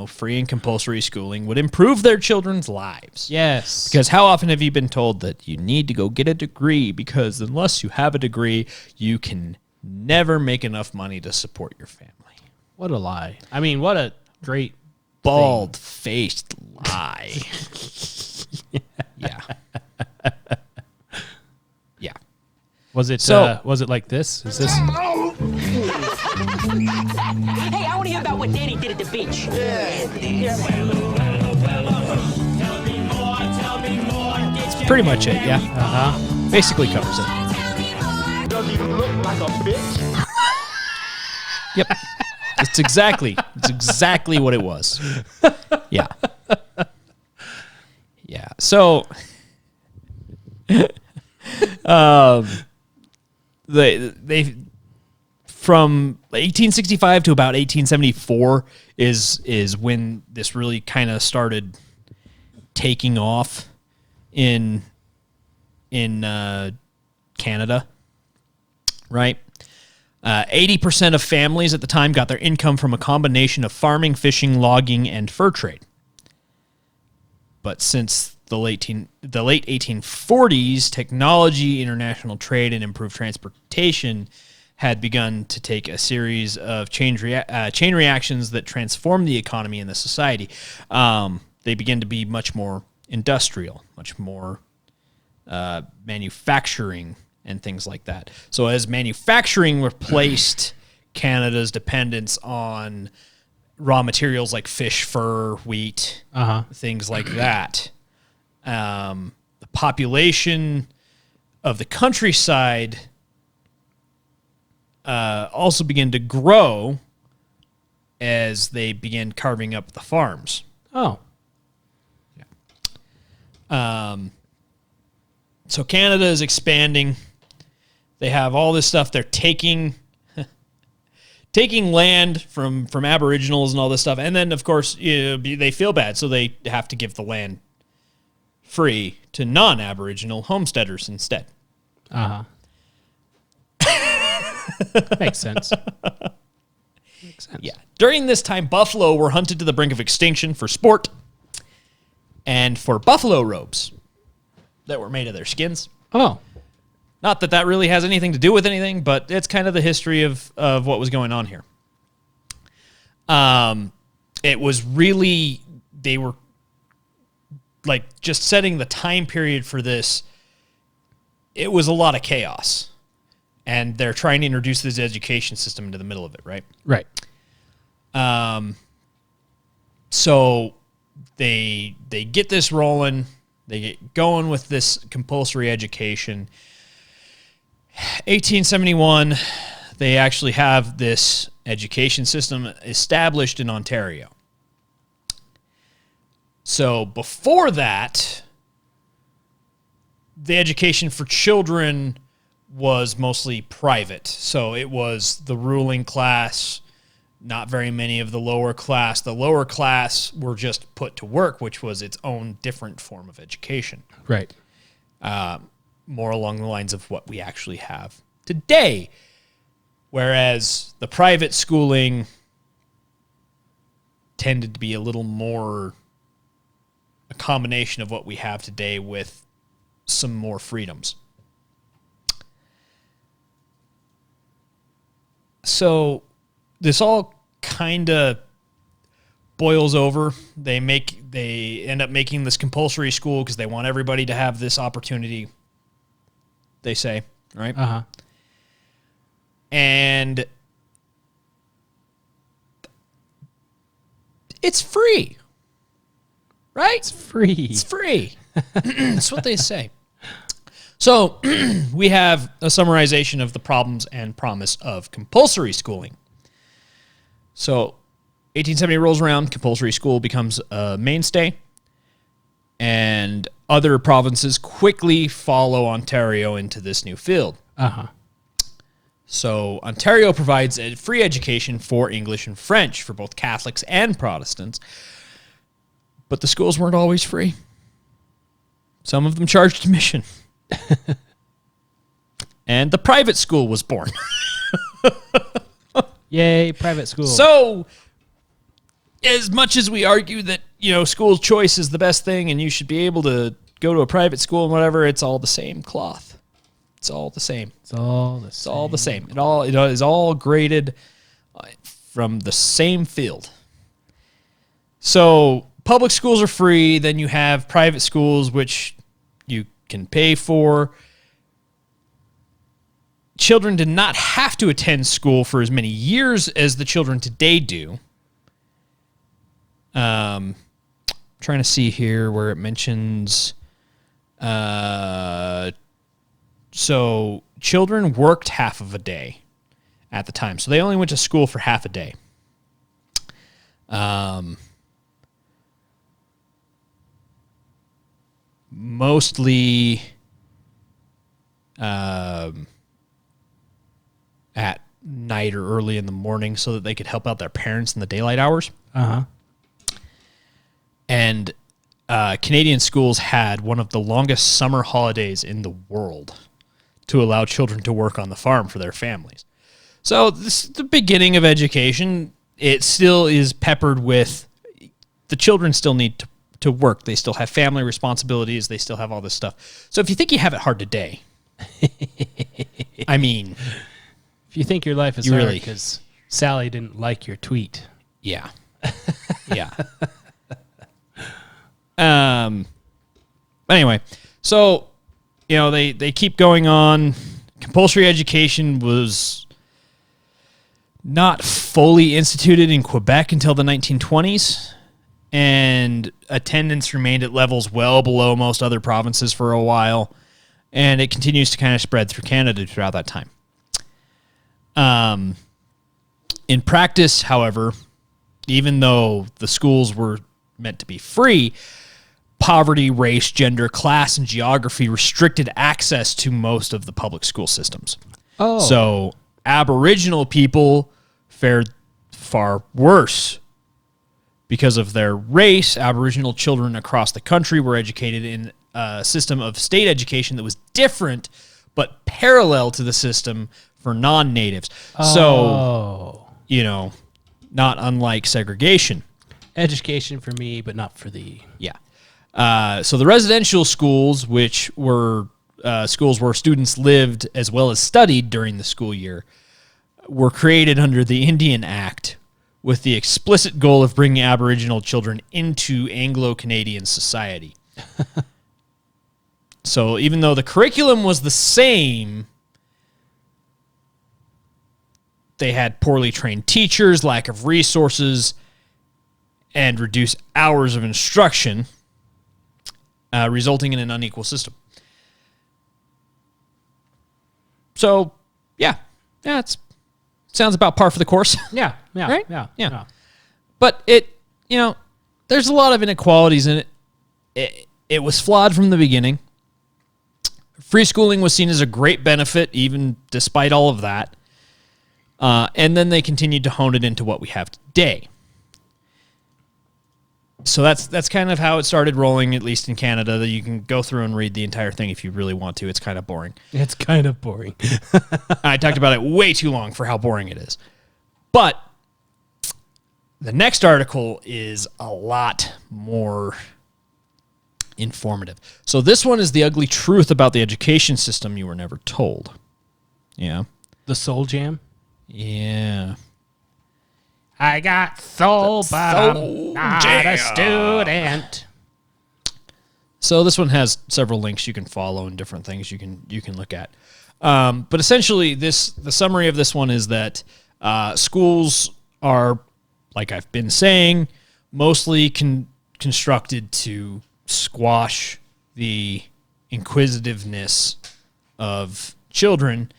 free and compulsory schooling would improve their children's lives. Yes. Because how often have you been told that you need to go get a degree, because unless you have a degree, you can never make enough money to support your family? What a lie. I mean, what a great bald-faced lie. Yeah. Yeah. Was it like this? Is this? Hey, I want to hear about what Danny did at the beach. Pretty much it, yeah. Basically covers it. Does he look like a bitch? Yep. It's exactly what it was. Yeah. Yeah. So they from 1865 to about 1874 is when this really kind of started taking off in Canada, right? 80% of families at the time got their income from a combination of farming, fishing, logging, and fur trade. But since the late 1840s, technology, international trade, and improved transportation had begun to take a series of chain reactions that transformed the economy and the society. They began to be much more industrial, much more manufacturing, and things like that. So as manufacturing replaced Canada's dependence on raw materials like fish, fur, wheat, things like that, the population of the countryside also began to grow as they began carving up the farms. Oh. Yeah. So Canada is expanding. They have all this stuff. They're taking land from Aboriginals and all this stuff. And then, of course, they feel bad, so they have to give the land free to non-Aboriginal homesteaders instead. Makes sense. Yeah. During this time, buffalo were hunted to the brink of extinction for sport and for buffalo robes that were made of their skins. Oh. Not that really has anything to do with anything, but it's kind of the history of what was going on here. It was really, they were like just setting the time period for this. It was a lot of chaos. And they're trying to introduce this education system into the middle of it, right? Right. So they get this rolling. They get going with this compulsory education. 1871, they actually have this education system established in Ontario. So before that, the education for children was mostly private. So it was the ruling class, not very many of the lower class. The lower class were just put to work, which was its own different form of education. Right. More along the lines of what we actually have today. Whereas the private schooling tended to be a little more a combination of what we have today with some more freedoms. So this all kind of boils over. They end up making this compulsory school because they want everybody to have this opportunity, they say, right? And it's free, right? It's free. It's free. That's what they say. So we have a summarization of the problems and promise of compulsory schooling. So 1870 rolls around, compulsory school becomes a mainstay, and other provinces quickly follow Ontario into this new field. Uh-huh. So Ontario provides a free education for English and French for both Catholics and Protestants, but the schools weren't always free. Some of them charged admission. And the private school was born. Yay, private school. So, as much as we argue that, school choice is the best thing and you should be able to go to a private school and whatever, it's all the same cloth. It's all the same. It's all the same. It is all graded from the same field. So, public schools are free. Then you have private schools, which you can pay for. Children did not have to attend school for as many years as the children today do. Trying to see here where it mentions... So children worked half of a day at the time. So they only went to school for half a day. Mostly at night or early in the morning so that they could help out their parents in the daylight hours. Uh-huh. And Canadian schools had one of the longest summer holidays in the world to allow children to work on the farm for their families. So this is the beginning of education. It still is peppered with the children still need to work. They still have family responsibilities. They still have all this stuff. So if you think you have it hard today, I mean... If you think your life is You hard really- because Sally didn't like your tweet. Yeah. Yeah. Anyway, so, they keep going on. Compulsory education was not fully instituted in Quebec until the 1920s, and attendance remained at levels well below most other provinces for a while, and it continues to kind of spread through Canada throughout that time. In practice, however, even though the schools were meant to be free, poverty, race, gender, class, and geography restricted access to most of the public school systems. Oh. So Aboriginal people fared far worse. Because of their race, Aboriginal children across the country were educated in a system of state education that was different, but parallel to the system for non-natives. So, not unlike segregation. Education for me, but not for thee. Yeah. So the residential schools, which were schools where students lived as well as studied during the school year, were created under the Indian Act with the explicit goal of bringing Aboriginal children into Anglo-Canadian society. So even though the curriculum was the same, they had poorly trained teachers, lack of resources, and reduced hours of instruction, resulting in an unequal system. So, it sounds about par for the course. Yeah, Right? yeah. But there's a lot of inequalities in it. It was flawed from the beginning. Free schooling was seen as a great benefit, even despite all of that. And then they continued to hone it into what we have today. So that's kind of how it started rolling, at least in Canada. That you can go through and read the entire thing if you really want to. It's kind of boring. It's kind of boring. I talked about it way too long for how boring it is. But the next article is a lot more informative. So this one is the ugly truth about the education system you were never told. Yeah. The Soul Jam? Yeah. I got soul, but I'm not a student. So this one has several links you can follow and different things you can look at. But essentially, the summary of this one is that schools are, like I've been saying, mostly constructed to squash the inquisitiveness of children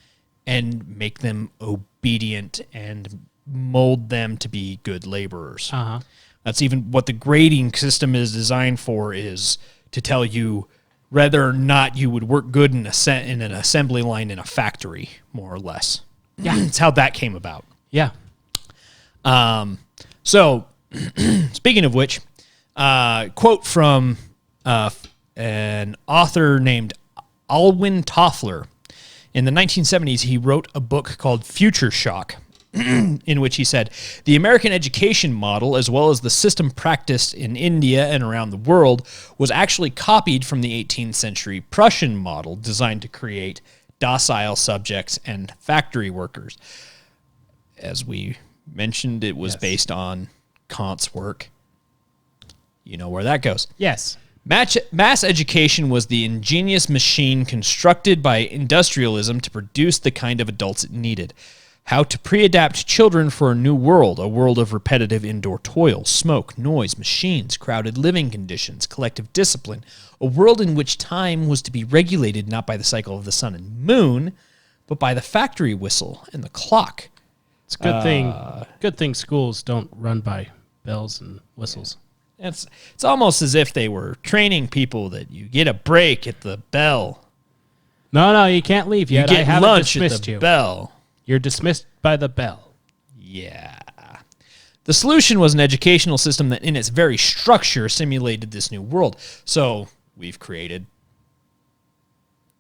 and make them obedient and mold them to be good laborers. Uh-huh. That's even what the grading system is designed for, is to tell you whether or not you would work good in an assembly line in a factory, more or less. Yeah. It's how that came about. Yeah. So, speaking of which, quote from an author named Alwyn Toffler. In the 1970s, he wrote a book called Future Shock, in which he said, the American education model, as well as the system practiced in India and around the world, was actually copied from the 18th century Prussian model designed to create docile subjects and factory workers. As we mentioned, it was based on Kant's work. You know where that goes. Yes. Mass education was the ingenious machine constructed by industrialism to produce the kind of adults it needed. How to pre-adapt children for a new world, a world of repetitive indoor toil, smoke, noise, machines, crowded living conditions, collective discipline, a world in which time was to be regulated not by the cycle of the sun and moon, but by the factory whistle and the clock. It's a good thing. Good thing schools don't run by bells and whistles. It's almost as if they were training people that you get a break at the bell. No, you can't leave yet. You get I haven't lunch at dismissed the you. bell. You're dismissed by the bell. Yeah. The solution was an educational system that in its very structure simulated this new world. So we've created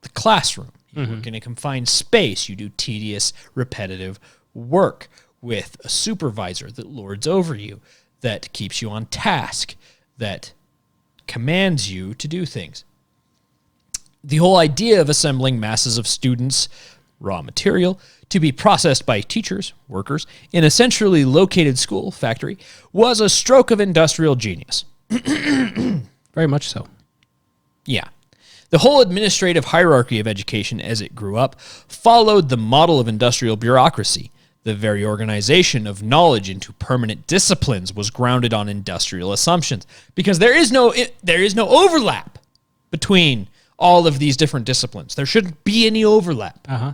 the classroom. You work in a confined space. You do tedious, repetitive work with a supervisor that lords over you, that keeps you on task, that commands you to do things. The whole idea of assembling masses of students, raw material, to be processed by teachers, workers, in a centrally located school factory was a stroke of industrial genius. Very much so. Yeah. The whole administrative hierarchy of education as it grew up followed the model of industrial bureaucracy. The very organization of knowledge into permanent disciplines was grounded on industrial assumptions, because there is no overlap between all of these different disciplines. There shouldn't be any overlap. Uh-huh.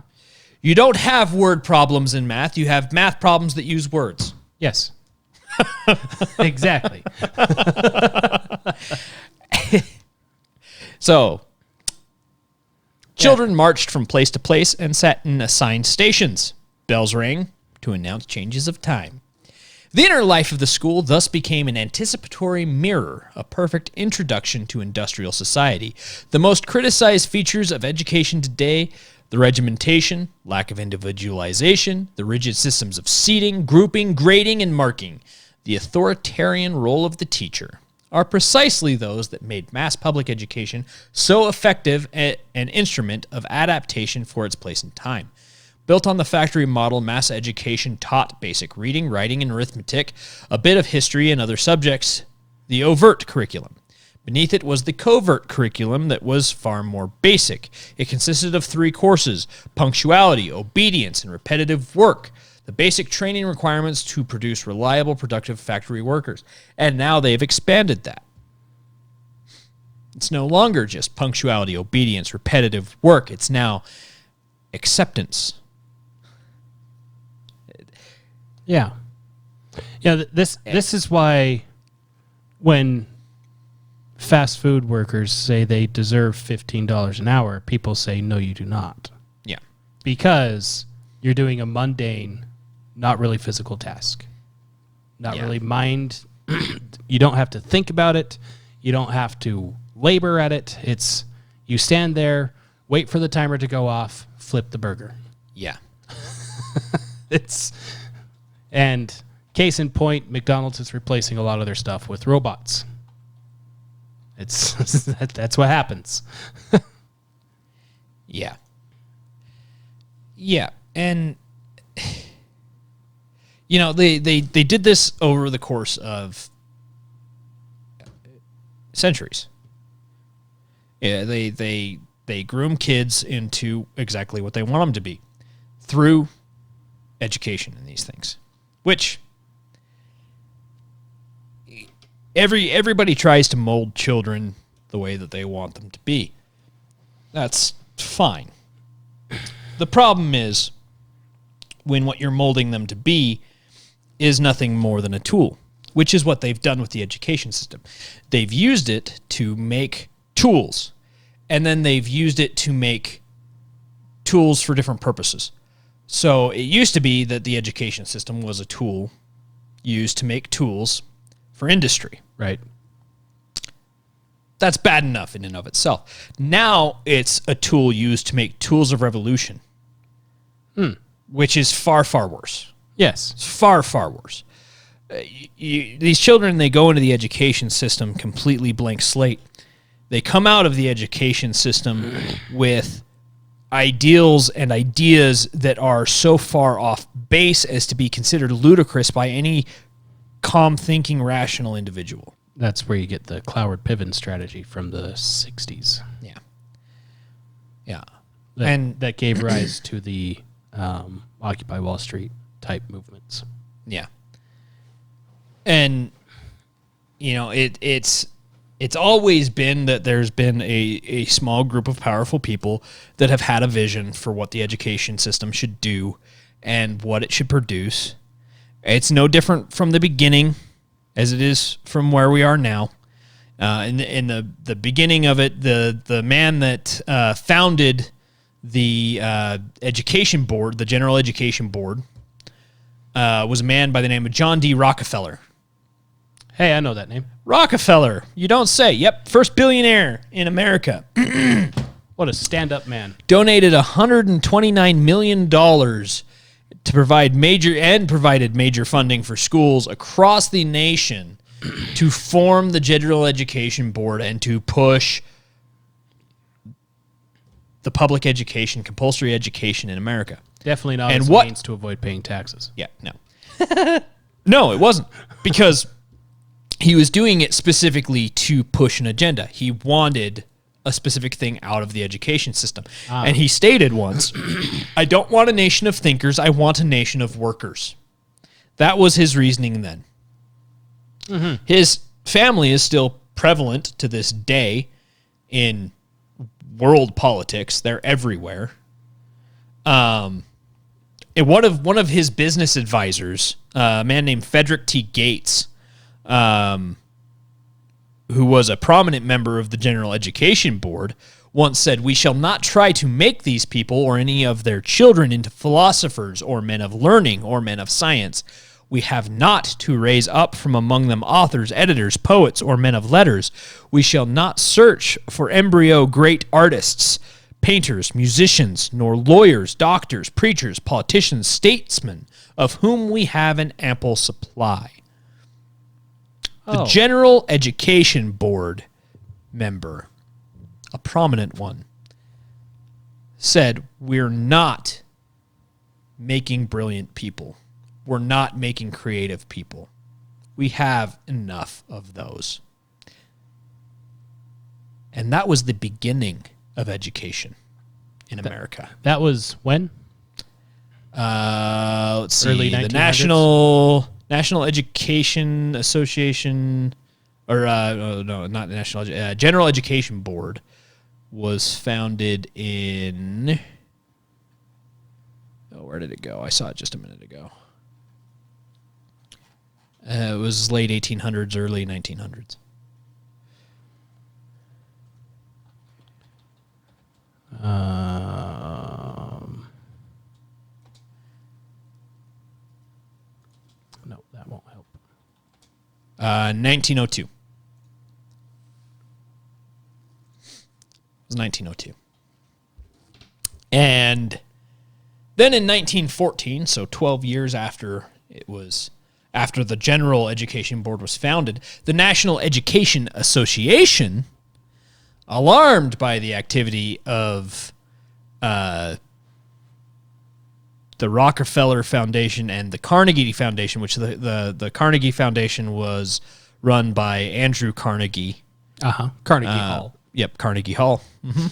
You don't have word problems in math. You have math problems that use words. Yes. Exactly. So, children marched from place to place and sat in assigned stations. Bells rang to announce changes of time. The inner life of the school thus became an anticipatory mirror, a perfect introduction to industrial society. The most criticized features of education today, the regimentation, lack of individualization, the rigid systems of seating, grouping, grading, and marking, the authoritarian role of the teacher, are precisely those that made mass public education so effective an instrument of adaptation for its place and time. Built on the factory model, mass education taught basic reading, writing, and arithmetic, a bit of history and other subjects, the overt curriculum. Beneath it was the covert curriculum that was far more basic. It consisted of 3 courses: punctuality, obedience, and repetitive work, the basic training requirements to produce reliable, productive factory workers. And now they've expanded that. It's no longer just punctuality, obedience, repetitive work. It's now acceptance. Yeah. Yeah, this is why when fast food workers say they deserve $15 an hour, people say, no, you do not. Yeah. Because you're doing a mundane, not really physical task. Not really mind. You don't have to think about it. You don't have to labor at it. It's you stand there, wait for the timer to go off, flip the burger. Yeah. And case in point, McDonald's is replacing a lot of their stuff with robots. That's what happens. Yeah. Yeah, and you know, they did this over the course of centuries. Yeah, they groom kids into exactly what they want them to be through education and these things, which everybody tries to mold children the way that they want them to be. That's fine. The problem is when what you're molding them to be is nothing more than a tool, which is what they've done with the education system. They've used it to make tools, and then they've used it to make tools for different purposes. So it used to be that the education system was a tool used to make tools for industry. Right. That's bad enough in and of itself. Now it's a tool used to make tools of revolution, which is far, far worse. Yes. It's far, far worse. These children, they go into the education system completely blank slate. They come out of the education system with ideals and ideas that are so far off base as to be considered ludicrous by any calm thinking, rational individual. That's where you get the Cloward Piven strategy from the 60s. Yeah. Yeah. And that gave rise to the Occupy Wall Street type movements. Yeah. And, you know, it's always been that there's been a small group of powerful people that have had a vision for what the education system should do and what it should produce. It's no different from the beginning as it is from where we are now. In the beginning of it, the man that founded the education board, the General Education Board, was a man by the name of John D. Rockefeller. Hey, I know that name. Rockefeller. You don't say. Yep, first billionaire in America. What a stand-up man. Donated $129 million to provide provided major funding for schools across the nation to form the General Education Board and to push the public education, compulsory education in America. Definitely not and as a means to avoid paying taxes. Yeah, no. No, it wasn't. Because he was doing it specifically to push an agenda. He wanted a specific thing out of the education system. And he stated once, I don't want a nation of thinkers, I want a nation of workers. That was his reasoning then. Mm-hmm. His family is still prevalent to this day in world politics. They're everywhere. And one of his business advisors, a man named Frederick T. Gates, who was a prominent member of the General Education Board, once said, we shall not try to make these people or any of their children into philosophers or men of learning or men of science. We have not to raise up from among them authors, editors, poets, or men of letters. We shall not search for embryo great artists, painters, musicians, nor lawyers, doctors, preachers, politicians, statesmen, of whom we have an ample supply. The General Education Board member, a prominent one, said, we're not making brilliant people. We're not making creative people. We have enough of those. And that was the beginning of education in America. That was when? Let's see. Early The 1900s? National Education Association, or no, not the National General Education Board was founded in. Oh, where did it go? I saw it just a minute ago. It was late 1800s, early 1900s. No, that won't help. 1902. It was 1902. And then in 1914, so 12 years after the General Education Board was founded, the National Education Association, alarmed by the activity of the Rockefeller Foundation and the Carnegie Foundation, which the Carnegie Foundation was run by Andrew Carnegie. Carnegie Hall. Yep, Carnegie Hall. Mm-hmm.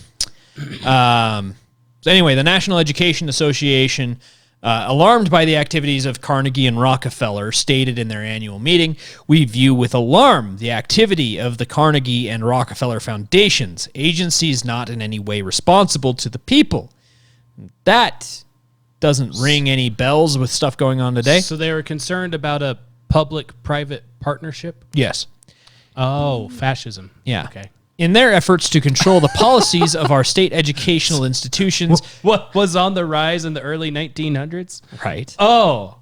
So anyway, the National Education Association Alarmed by the activities of Carnegie and Rockefeller stated in their annual meeting, we view with alarm the activity of the Carnegie and Rockefeller foundations, agencies not in any way responsible to the people. That doesn't ring any bells with stuff going on today. So they were concerned about a public-private partnership? Yes. Oh, fascism. Yeah. Okay. In their efforts to control the policies of our state educational institutions. What was on the rise in the early 1900s? Right. Oh,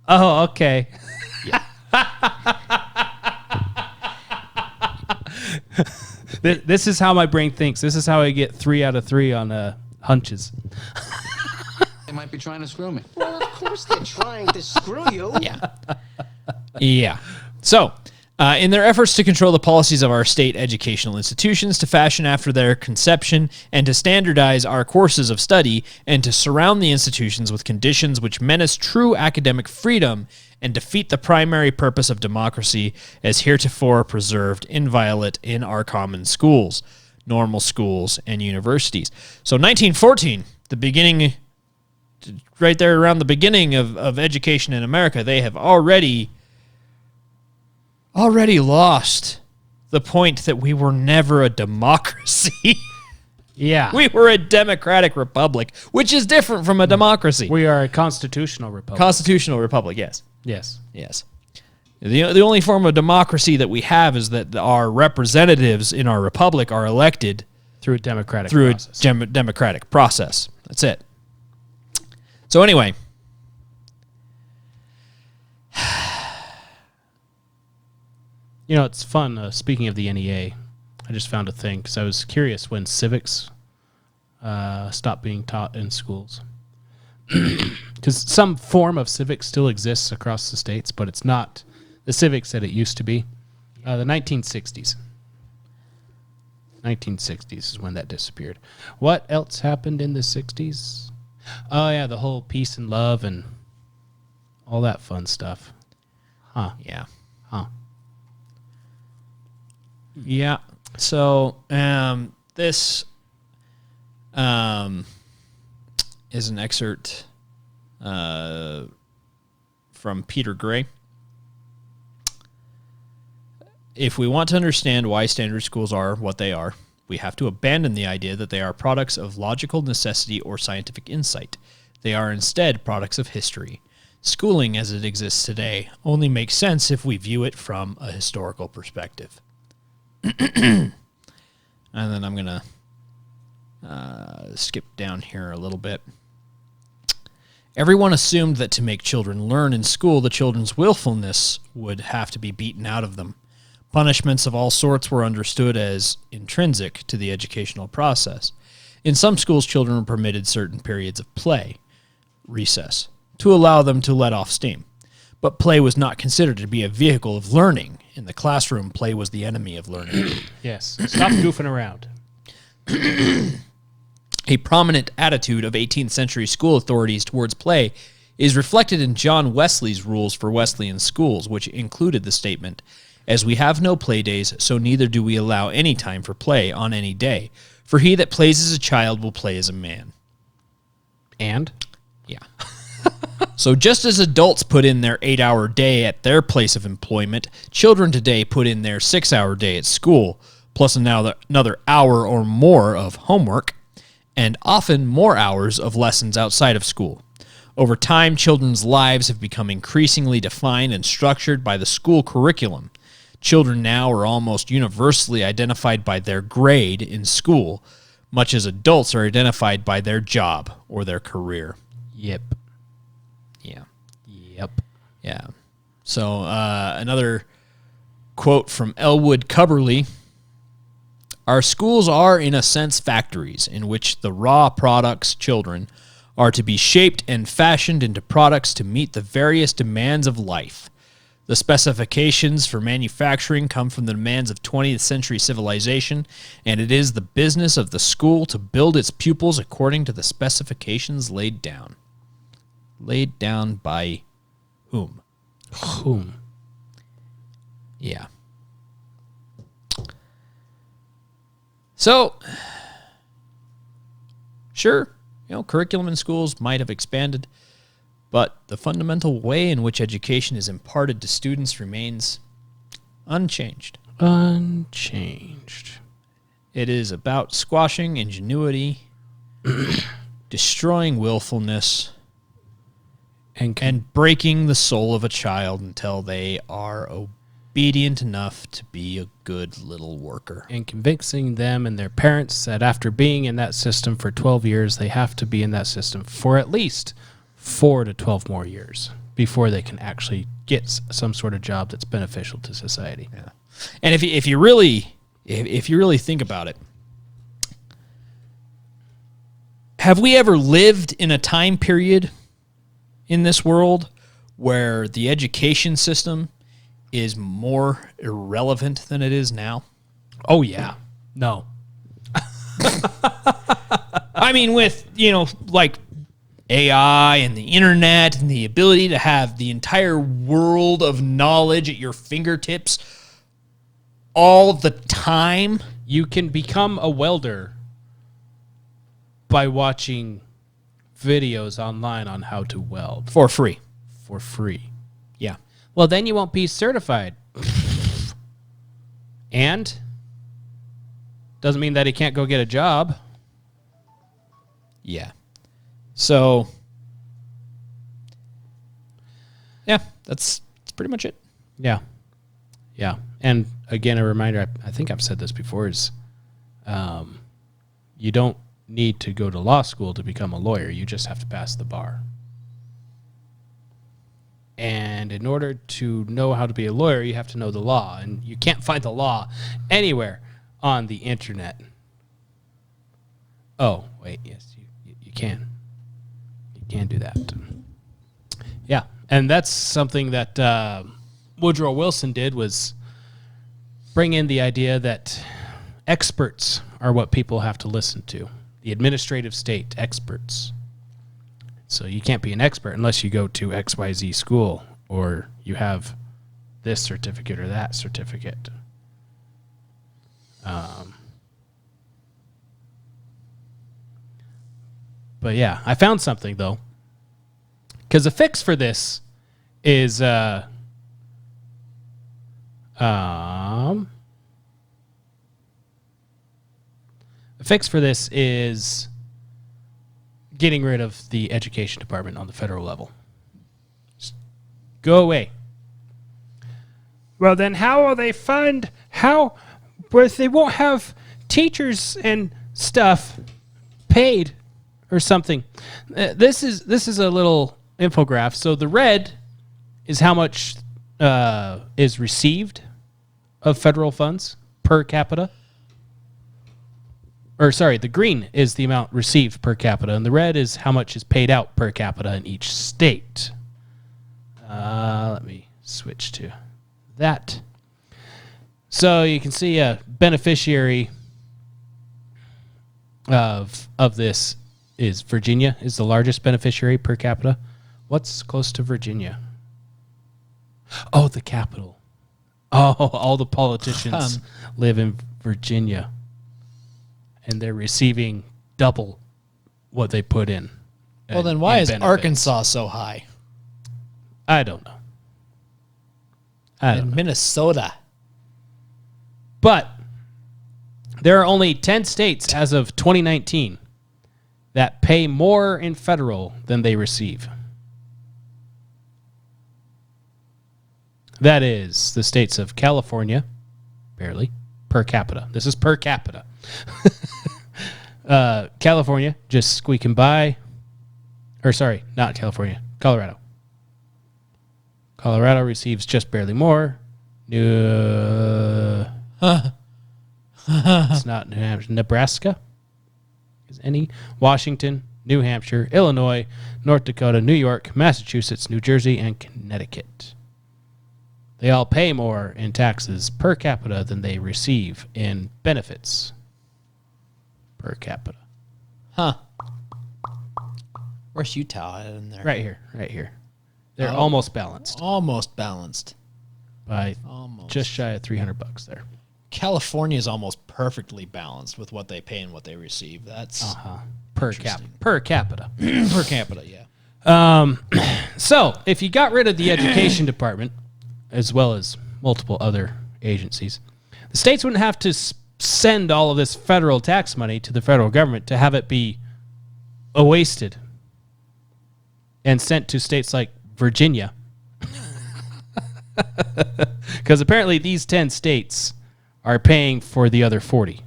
okay. This is how my brain thinks. This is how I get 3 out of 3 on hunches. They might be trying to screw me. Well, of course they're trying to screw you. Yeah. So, in their efforts to control the policies of our state educational institutions, to fashion after their conception, and to standardize our courses of study, and to surround the institutions with conditions which menace true academic freedom and defeat the primary purpose of democracy as heretofore preserved inviolate in our common schools, normal schools, and universities. So 1914, the beginning, right there around the beginning of education in America, they have already lost the point that we were never a democracy. Yeah. We were a democratic republic, which is different from a democracy. We are a constitutional republic. Constitutional republic, yes. Yes. Yes. The only form of democracy that we have is that our representatives in our republic are elected through a democratic process. Democratic process. That's it. So anyway, you know, it's fun. Speaking of the NEA, I just found a thing because I was curious when civics stopped being taught in schools. Because some form of civics still exists across the states, but it's not the civics that it used to be. The 1960s. 1960s is when that disappeared. What else happened in the 60s? Oh, yeah, the whole peace and love and all that fun stuff. Huh. Yeah. Huh. Yeah. So this is an excerpt from Peter Gray. If we want to understand why standard schools are what they are, we have to abandon the idea that they are products of logical necessity or scientific insight. They are instead products of history. Schooling as it exists today only makes sense if we view it from a historical perspective. And then I'm going to skip down here a little bit. Everyone assumed that to make children learn in school, the children's willfulness would have to be beaten out of them. Punishments of all sorts were understood as intrinsic to the educational process. In some schools, children were permitted certain periods of play, recess, to allow them to let off steam. But play was not considered to be a vehicle of learning. In the classroom, play was the enemy of learning. Yes. Stop goofing around. A prominent attitude of 18th century school authorities towards play is reflected in John Wesley's rules for Wesleyan schools, which included the statement, "As we have no play days, so neither do we allow any time for play on any day. For he that plays as a child will play as a man." And? Yeah. So just as adults put in their 8-hour day at their place of employment, children today put in their 6-hour day at school, plus another hour or more of homework, and often more hours of lessons outside of school. Over time, children's lives have become increasingly defined and structured by the school curriculum. Children now are almost universally identified by their grade in school, much as adults are identified by their job or their career. Yep. Yeah. Yep. Yeah. So another quote from Elwood Cubberley. Our schools are, in a sense, factories in which the raw products, children, are to be shaped and fashioned into products to meet the various demands of life. The specifications for manufacturing come from the demands of 20th century civilization, and it is the business of the school to build its pupils according to the specifications laid down. Laid down by whom? Whom? Yeah. So, sure, curriculum in schools might have expanded, But the fundamental way in which education is imparted to students remains unchanged. Unchanged. It is about squashing ingenuity, destroying willfulness, and breaking the soul of a child until they are obedient enough to be a good little worker. And convincing them and their parents that after being in that system for 12 years, they have to be in that system for at least 4 to 12 more years before they can actually get some sort of job that's beneficial to society. Yeah. And if you really think about it, have we ever lived in a time period in this world where the education system is more irrelevant than it is now? Oh, yeah. No. I mean, with, like AI and the internet and the ability to have the entire world of knowledge at your fingertips all the time. You can become a welder by watching videos online on how to weld. For free. For free. Yeah. Well, then you won't be certified. And doesn't mean that he can't go get a job. Yeah. So, yeah, that's pretty much it. Yeah. Yeah. And again, a reminder, I think I've said this before, is you don't need to go to law school to become a lawyer. You just have to pass the bar. And in order to know how to be a lawyer, you have to know the law. And you can't find the law anywhere on the internet. Oh, wait, yes, you can. You can do that. Yeah, and that's something that Woodrow Wilson did, was bring in the idea that experts are what people have to listen to. The administrative state, experts. So you can't be an expert unless you go to XYZ school or you have this certificate or that certificate. But yeah, I found something though. Because the fix for this is the fix for this is getting rid of the education department on the federal level. Just go away. Well, then how will they fund? How? But they won't have teachers and stuff paid or something. This is a little infograph. So the red is how much is received of federal funds per capita. Or sorry, the green is the amount received per capita, and the red is how much is paid out per capita in each state. Let me switch to that. So you can see a beneficiary of this is Virginia, is the largest beneficiary per capita. What's close to Virginia? Oh, the capital. Oh, all the politicians live in Virginia. And they're receiving double what they put in. Well, then why is Arkansas so high? I don't know. And Minnesota. But there are only 10 states as of 2019 that pay more in federal than they receive. That is the states of California, barely, per capita. This is per capita. California, just squeaking by. Or sorry, not California, Colorado. Colorado receives just barely more. It's not New Hampshire. Nebraska is any. Washington, New Hampshire, Illinois, North Dakota, New York, Massachusetts, New Jersey, and Connecticut. They all pay more in taxes per capita than they receive in benefits per capita. Huh. Where's Utah in there? Right here. They're almost balanced. Almost balanced. By just shy of $300 there. California is almost perfectly balanced with what they pay and what they receive. That's per capita. Per capita, yeah. So, if you got rid of the education department, as well as multiple other agencies, the states wouldn't have to send all of this federal tax money to the federal government to have it be wasted and sent to states like Virginia. Because apparently these 10 states are paying for the other 40.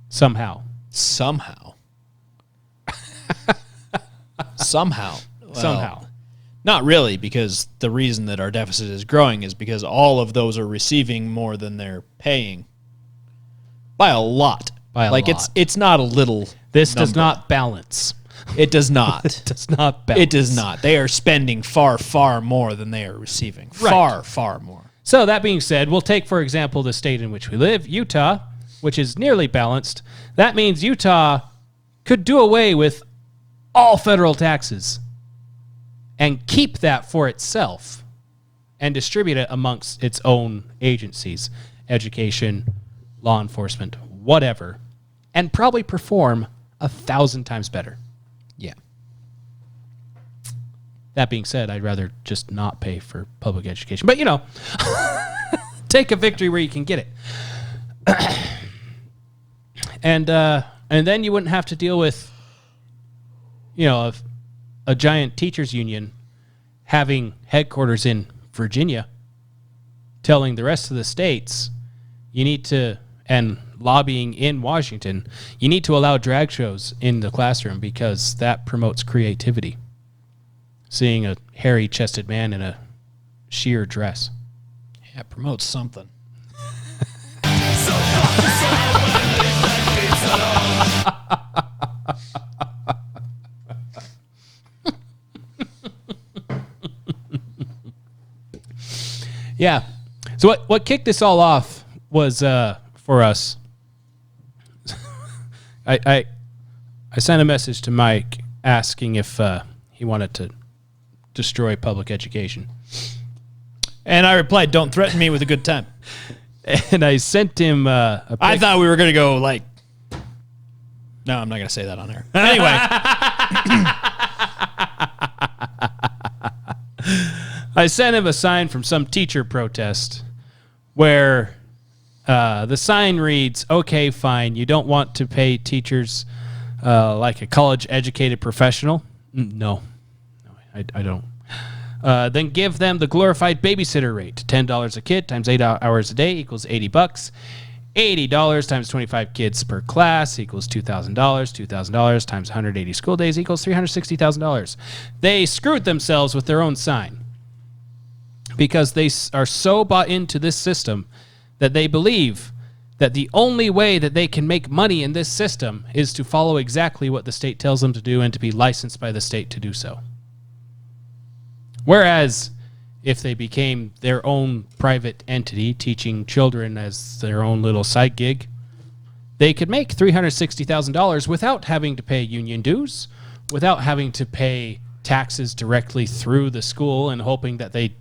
Somehow. Somehow. Well, not really, because the reason that our deficit is growing is because all of those are receiving more than they're paying. By a lot. It's not a little This number. does not balance. It does not. It does not balance. It does not. They are spending far, far more than they are receiving. Right. Far, far more. So that being said, we'll take, for example, the state in which we live, Utah, which is nearly balanced. That means Utah could do away with all federal taxes and keep that for itself and distribute it amongst its own agencies, education, law enforcement, whatever, and probably perform 1,000 times better. Yeah. That being said, I'd rather just not pay for public education. But, take a victory where you can get it. And then you wouldn't have to deal with, a giant teachers union having headquarters in Virginia, telling the rest of the states and lobbying in Washington, you need to allow drag shows in the classroom because that promotes creativity. Seeing a hairy-chested man in a sheer dress. Yeah, it promotes something. Yeah. So what kicked this all off was for us. I sent a message to Mike asking if he wanted to destroy public education. And I replied, "Don't threaten me with a good time." And I sent him a pic. I thought we were going to go like... No, I'm not going to say that on air. Anyway. I sent him a sign from some teacher protest where the sign reads, "Okay, fine, you don't want to pay teachers like a college-educated professional?" No, I don't. Then give them the glorified babysitter rate. $10 a kid times 8 hours a day equals $80. $80 times 25 kids per class equals $2,000. $2,000 times 180 school days equals $360,000. They screwed themselves with their own sign because they are so bought into this system that they believe that the only way that they can make money in this system is to follow exactly what the state tells them to do and to be licensed by the state to do so. Whereas if they became their own private entity teaching children as their own little side gig, they could make $360,000 without having to pay union dues, without having to pay taxes directly through the school and hoping that they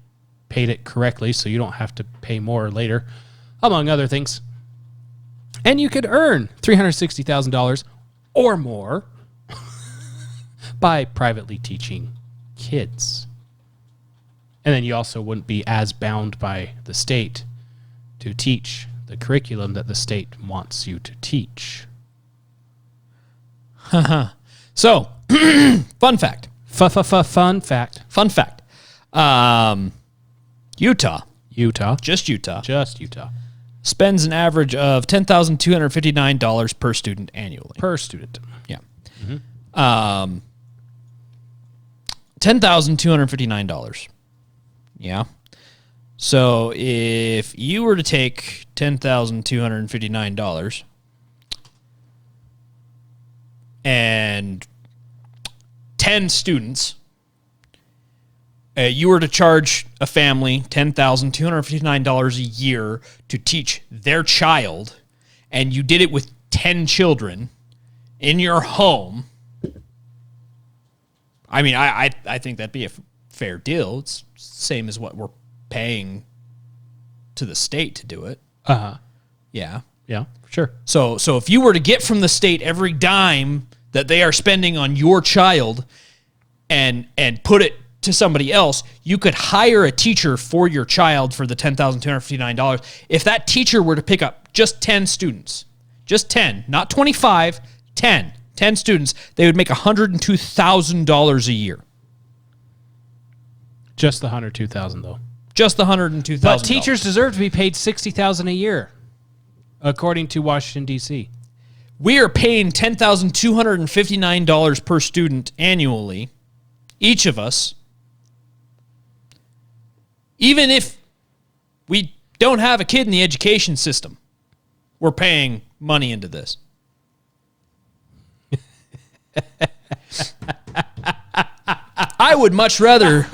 paid it correctly so you don't have to pay more later, among other things. And you could earn $360,000 or more by privately teaching kids. And then you also wouldn't be as bound by the state to teach the curriculum that the state wants you to teach. So, fun fact. Fun fact. Fun fact. Utah. Just Utah. Spends an average of $10,259 per student annually. Per student. Yeah. $10,259. Yeah. So if you were to take $10,259 and 10 students, you were to charge a family $10,259 a year to teach their child, and you did it with 10 children in your home, I mean, I think that'd be a fair deal. It's same as what we're paying to the state to do it. Uh-huh. Yeah. Yeah, sure. So if you were to get from the state every dime that they are spending on your child and put it to somebody else, you could hire a teacher for your child for the $10,259. If that teacher were to pick up just 10 students, just 10, not 25, 10 students, they would make $102,000 a year. Just the $102,000 though. Just the $102,000. But teachers deserve to be paid $60,000 a year, according to Washington, D.C. We are paying $10,259 per student annually, each of us. Even if we don't have a kid in the education system, we're paying money into this. I would much rather...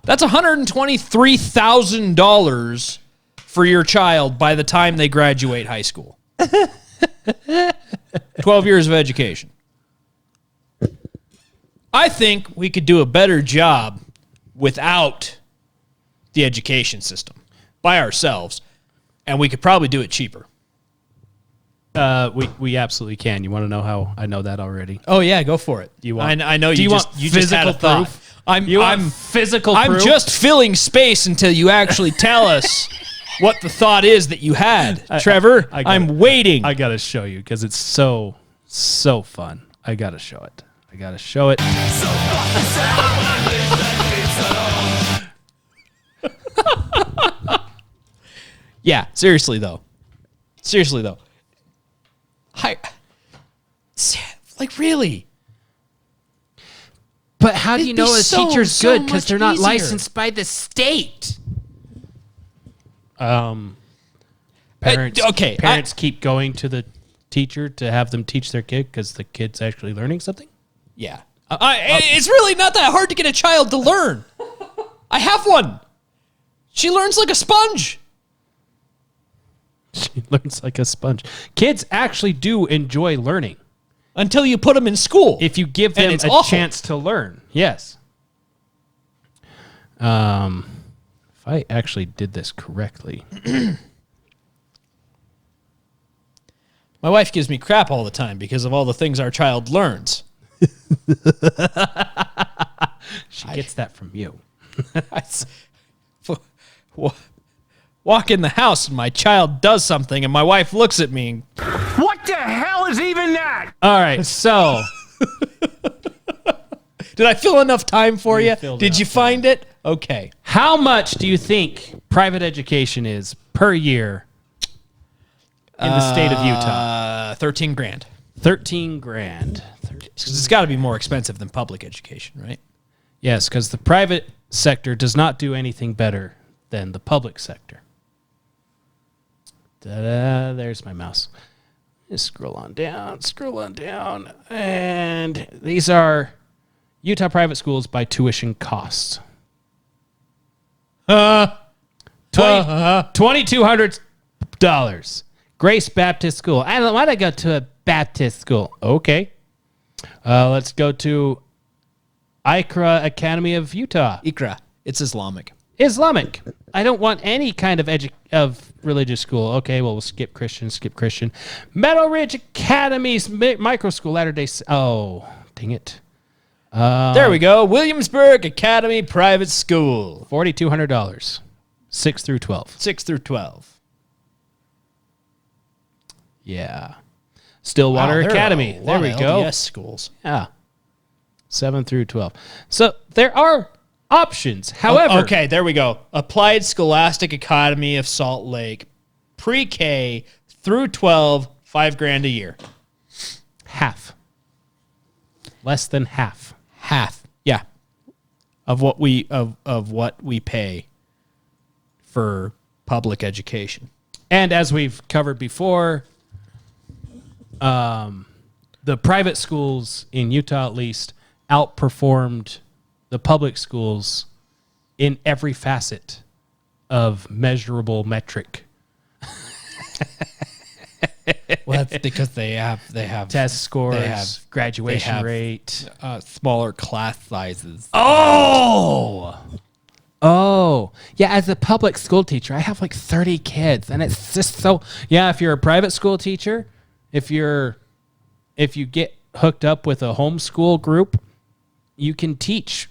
That's $123,000 for your child by the time they graduate high school. 12 years of education. I think we could do a better job without the education system by ourselves, and we could probably do it cheaper. We absolutely can. You want to know how I know that already? Oh yeah, go for it. Do you want? I know do you want just had a thought. proof? I'm physical proof? I'm just filling space until you actually tell us what the thought is that you had, Trevor. I'm waiting. I gotta show you because it's so fun. I gotta show it. Yeah, seriously though. Like really? But how do you know a teacher's good because they're not easier. licensed by the state? Parents keep going to the teacher to have them teach their kid because the kid's actually learning something. Yeah, it's really not that hard to get a child to learn. I have one. She learns like a sponge. She learns like a sponge. Kids actually do enjoy learning. Until you put them in school. If you give them a chance to learn. Yes. If I actually did this correctly. My wife gives me crap all the time because of all the things our child learns. She gets that from you. Walk in the house and my child does something and my wife looks at me. What the hell is even that? All right, so. Did I fill enough time for you? Did you find it? Okay. How much do you think private education is per year in the state of Utah? 13 grand. 13 grand. It's got to be more expensive than public education, right? Yes, because the private sector does not do anything better than the public sector. There's my mouse. Just scroll on down. And these are Utah private schools by tuition costs. $2,200. Grace Baptist School. I don't want to go to a Baptist school. Okay. Let's go to Ikra Academy of Utah. Ikra. It's Islamic. I don't want any kind of religious school. Okay, well, we'll skip Christian. Meadow Ridge Academy's micro school, Latter-day... Oh, dang it. There we go. Williamsburg Academy Private School. $4,200. 6 through 12. Yeah. Stillwater Academy. There we go. LDS schools. Yeah. 7 through 12. So there are options. However, okay, there we go. Applied Scholastic Academy of Salt Lake, pre-K through 12, $5,000 a year. Half. Less than half. Yeah. Of what we pay for public education. And as we've covered before, the private schools in Utah at least outperformed the public schools in every facet of measurable metric. Well, that's because they have test scores, graduation rate, smaller class sizes. Oh, Yeah, as a public school teacher, I have like 30 kids, and it's just so. Yeah, if you're a private school teacher, if you get hooked up with a homeschool group, you can teach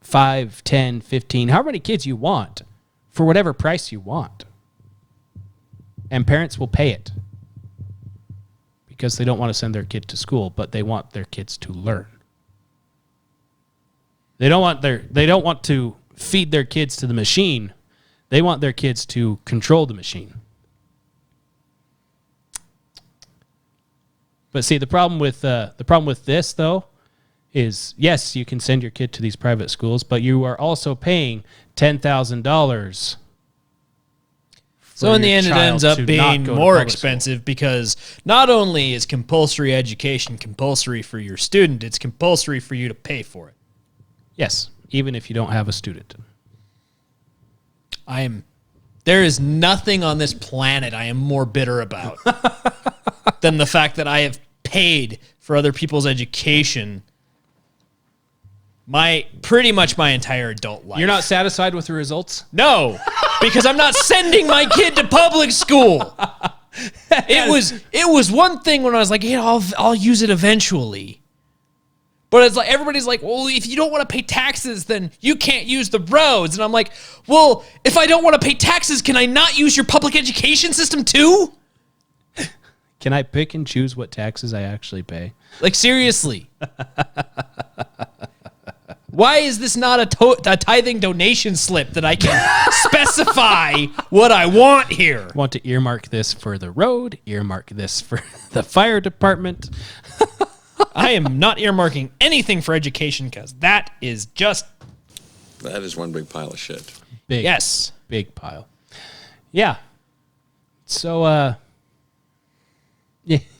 5, 10, 15, however many kids you want for whatever price you want. And parents will pay it because they don't want to send their kid to school, but they want their kids to learn. They don't want to feed their kids to the machine. They want their kids to control the machine. But see, the problem with this though is, yes, you can send your kid to these private schools, but you are also paying $10,000. So in the end, it ends up being more expensive because not only is compulsory education compulsory for your student, it's compulsory for you to pay for it. Yes, even if you don't have a student. There is nothing on this planet I am more bitter about than the fact that I have paid for other people's education pretty much my entire adult life. You're not satisfied with the results? No, because I'm not sending my kid to public school. It was one thing when I was like, yeah, I'll use it eventually. But it's like everybody's like, well, if you don't want to pay taxes, then you can't use the roads. And I'm like, well, if I don't want to pay taxes, can I not use your public education system too? Can I pick and choose what taxes I actually pay? Like, seriously. Why is this not a tithing donation slip that I can specify what I want here? Want to earmark this for the road, earmark this for the fire department. I am not earmarking anything for education because that is one big pile of shit. Big, yes. Big pile. Yeah. So,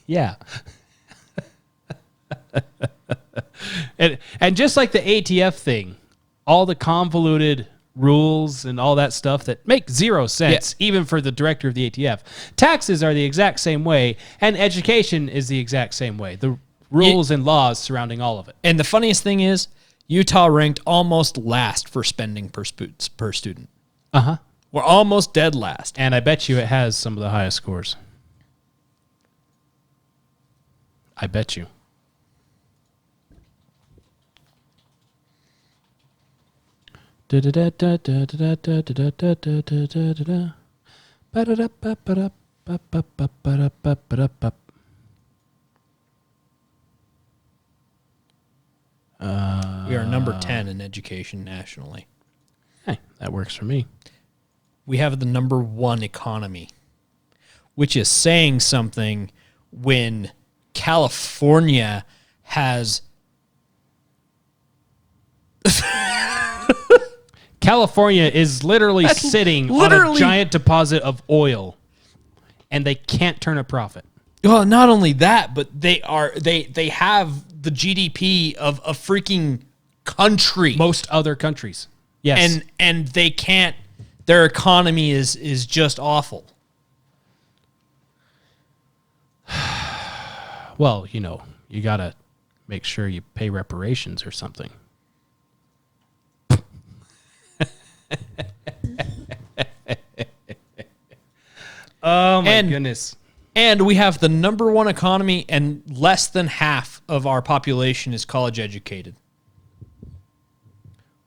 yeah. And just like the ATF thing, all the convoluted rules and all that stuff that make zero sense, even for the director of the ATF. Taxes are the exact same way, and education is the exact same way. The rules and laws surrounding all of it. And the funniest thing is, Utah ranked almost last for spending per student. Uh-huh. We're almost dead last. And I bet you it has some of the highest scores. I bet you. We are number 10 in education nationally. Hey, that works for me. We have the number 1 economy, which is saying something when California has... California is literally sitting on a giant deposit of oil, and they can't turn a profit. Well, not only that, but they have the GDP of a freaking country. Most other countries. Yes. And they can't, their economy is just awful. Well, you got to make sure you pay reparations or something. Oh my goodness. And we have the number 1 economy, and less than half of our population is college educated.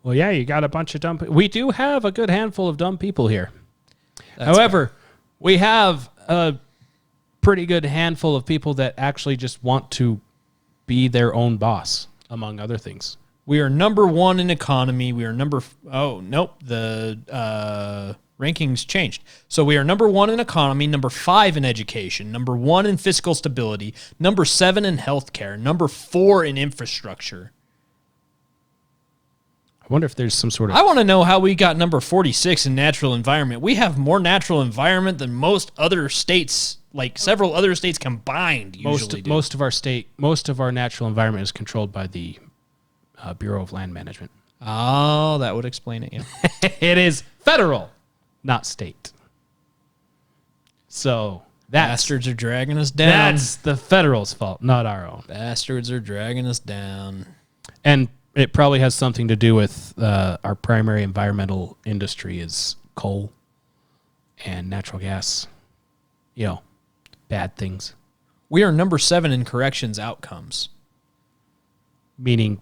Well, yeah, you got a bunch of dumb people. We do have a good handful of dumb people here. However, we have a pretty good handful of people that actually just want to be their own boss, among other things. We are number 1 in economy. We are the rankings changed. So we are number 1 in economy, number 5 in education, number 1 in fiscal stability, number 7 in healthcare, number 4 in infrastructure. I wonder if there's some sort of... I want to know how we got number 46 in natural environment. We have more natural environment than most other states, like several other states combined usually do. Most of our natural environment is controlled by the Bureau of Land Management. Oh, that would explain it, yeah. It is federal, not state. So bastards are dragging us down. That's the federal's fault, not our own. Bastards are dragging us down. And It probably has something to do with our primary environmental industry is coal and natural gas. You know, bad things. We are number 7 in corrections outcomes. Meaning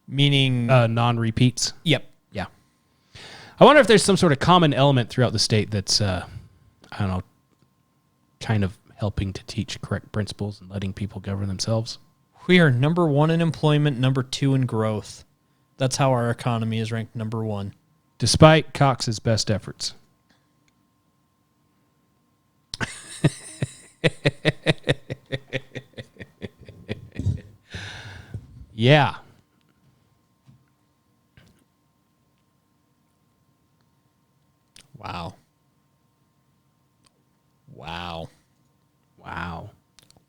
non-repeats. Yep. Yeah. I wonder if there's some sort of common element throughout the state that's, I don't know, kind of helping to teach correct principles and letting people govern themselves. We are number 1 in employment, number 2 in growth. That's how our economy is ranked number 1. Despite Cox's best efforts. Yeah. Wow. Wow. Wow.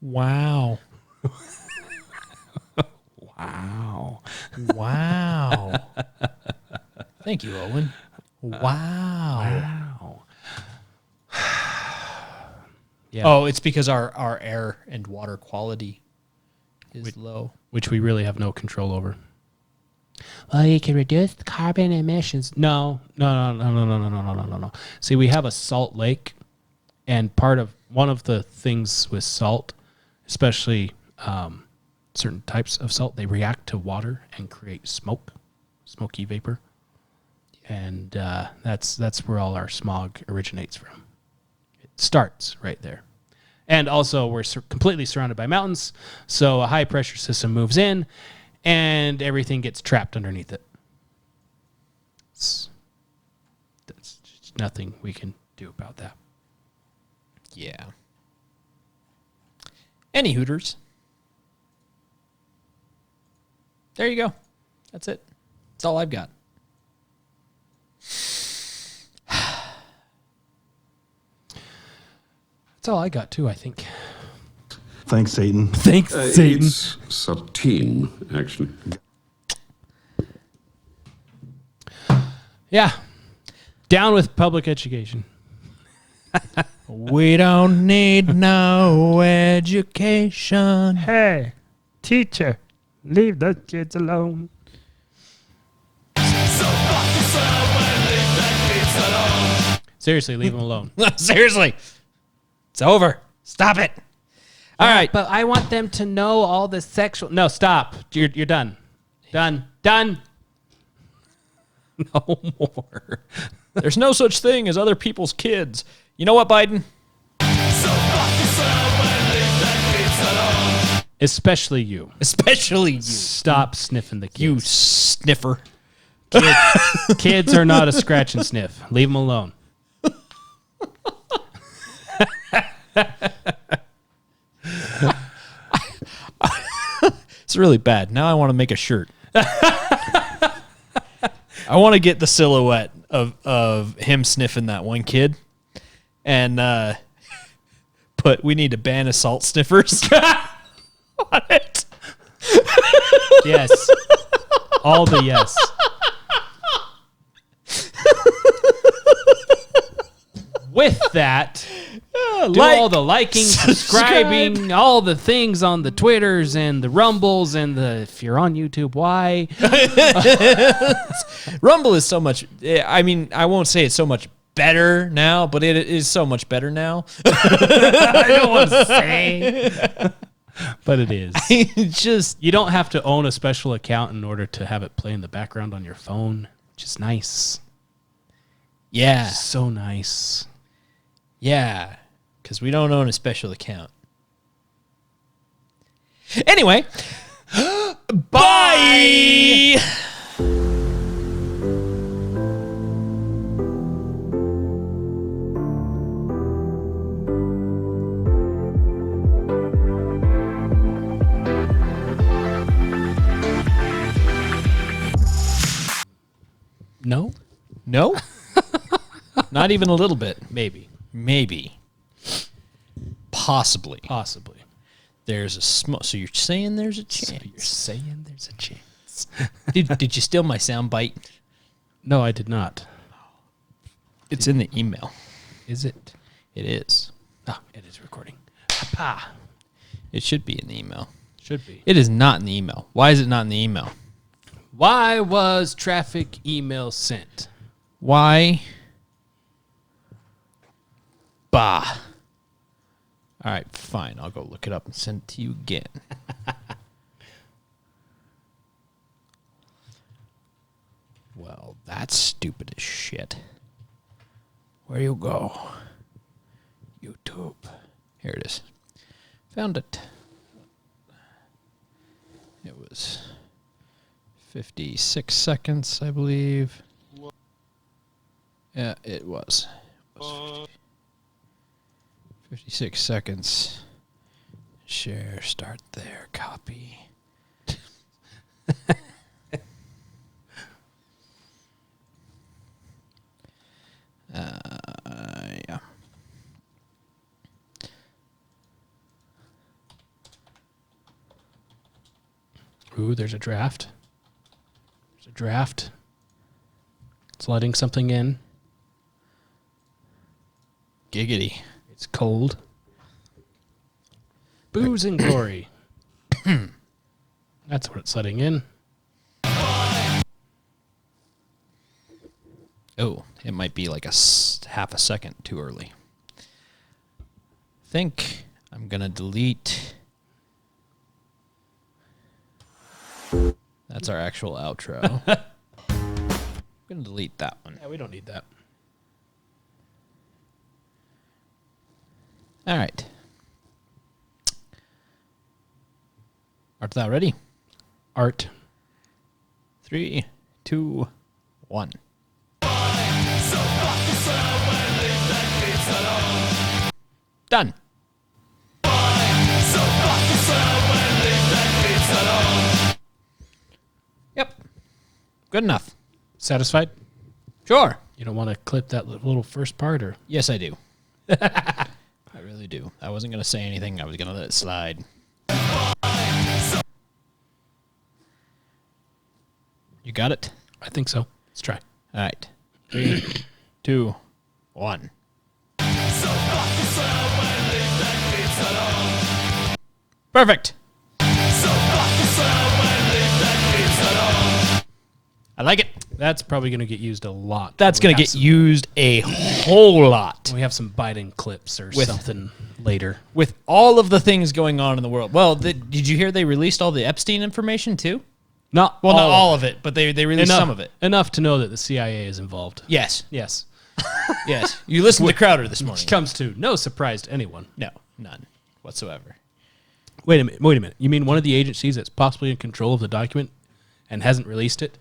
Wow. Wow. Wow. Thank you, Owen. Wow. Wow. Yeah. Oh, it's because our air and water quality is low. Which we really have no control over. Well, you can reduce carbon emissions. No. See, we have a salt lake, and one of the things with salt, especially certain types of salt, they react to water and create smoky vapor, and that's where all our smog originates from. It starts right there. And also, we're completely surrounded by mountains, so a high-pressure system moves in, and everything gets trapped underneath it. That's just nothing we can do about that. Yeah. Any Hooters. There you go. That's it. That's all I've got. That's all I got, too, I think. Thanks, Satan. Thanks, Satan. It's 13, actually. Yeah. Down with public education. We don't need no education. Hey, teacher, leave the kids alone. Seriously, leave them alone. Seriously. It's over. Stop it. All right. But I want them to know all the sexual... No, stop. You're done. Done. No more. There's no such thing as other people's kids. You know what, Biden? Especially you. Especially you. Stop sniffing the kids. You sniffer. Kids are not a scratch and sniff. Leave them alone. It's really bad. Now I want to make a shirt. I want to get the silhouette of him sniffing that one kid, and we need to ban assault sniffers on it. Yes. All the yes. With that, do all the liking, subscribing, all the things on the Twitters and the Rumbles and if you're on YouTube, why? Rumble is so much, I mean, I won't say it's so much better now, but it is so much better now. I don't want to say. But it is. You don't have to own a special account in order to have it play in the background on your phone, which is nice. Yeah. So nice. Yeah, because we don't own a special account. Anyway, bye! No? No? Not even a little bit. Maybe. Possibly. There's a so you're saying there's a chance. Did you steal my sound bite? No, I did not. It's in the email. Is it? It is. Oh, it is recording. Papa. It should be in the email. Should be. It is not in the email. Why is it not in the email? Why was traffic email sent? Why? Bah. All right, fine. I'll go look it up and send it to you again. Well, that's stupid as shit. Where you go? YouTube. Here it is. Found it. It was 56 seconds, I believe. Yeah, it was. 56 seconds. Share, start there, copy. Yeah. Ooh, there's a draft. There's a draft. It's letting something in. Giggity. It's cold. Booze and glory. That's what it's letting in. Oh, it might be like half a second too early. Think I'm going to delete. That's our actual outro. I'm going to delete that one. Yeah, we don't need that. All right. Art thou ready? Art. 3, 2, 1. Done. Yep. Good enough. Satisfied? Sure. You don't want to clip that little first part, or? Yes, I do. I really do. I wasn't going to say anything. I was going to let it slide. You got it? I think so. Let's try. All right. 3, 2, 1. Perfect. I like it. That's probably going to get used a lot. That's going to get used a whole lot. We have some Biden clips or something later. With all of the things going on in the world. Well, did you hear they released all the Epstein information too? Not all of it, but they released some of it. Enough to know that the CIA is involved. Yes. Yes. Yes. You listened to Crowder this morning. Which comes to no surprise to anyone. No, none whatsoever. Wait a minute. You mean one of the agencies that's possibly in control of the document and hasn't released it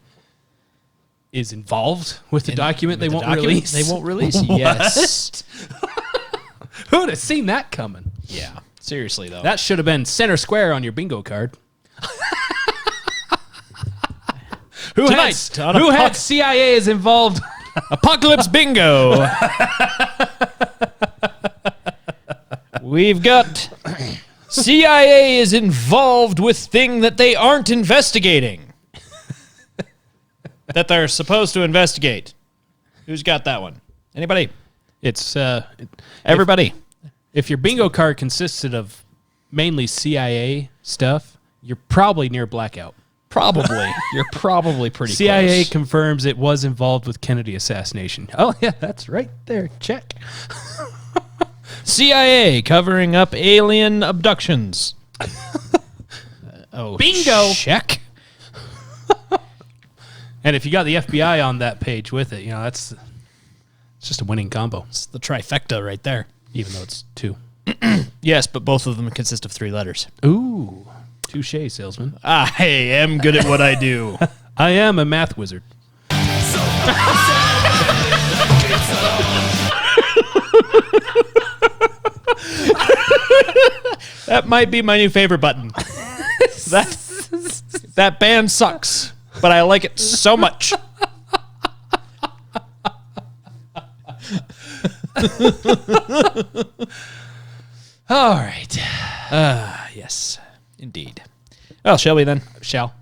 is involved with the document they won't release? They won't release. Yes. Who would have seen that coming? Yeah. Seriously, though. That should have been center square on your bingo card. Who had CIA is involved? Apocalypse bingo. We've got CIA is involved with thing that they aren't investigating. That they're supposed to investigate. Who's got that one? Anybody? It's everybody. If your bingo card consisted of mainly CIA stuff, you're probably near blackout. Probably. You're probably pretty CIA close. confirms it was involved with Kennedy assassination. Oh, yeah, that's right there. Check. CIA covering up alien abductions. Bingo. Check. And if you got the FBI on that page with it, it's just a winning combo. It's the trifecta right there. Even though it's 2. Yes, but both of them consist of 3 letters. Ooh. Touche, salesman. I am good at what I do. I am a math wizard. That might be my new favorite button. That band sucks, but I like it so much. All right. Yes, indeed. Well, shall we then? Shall.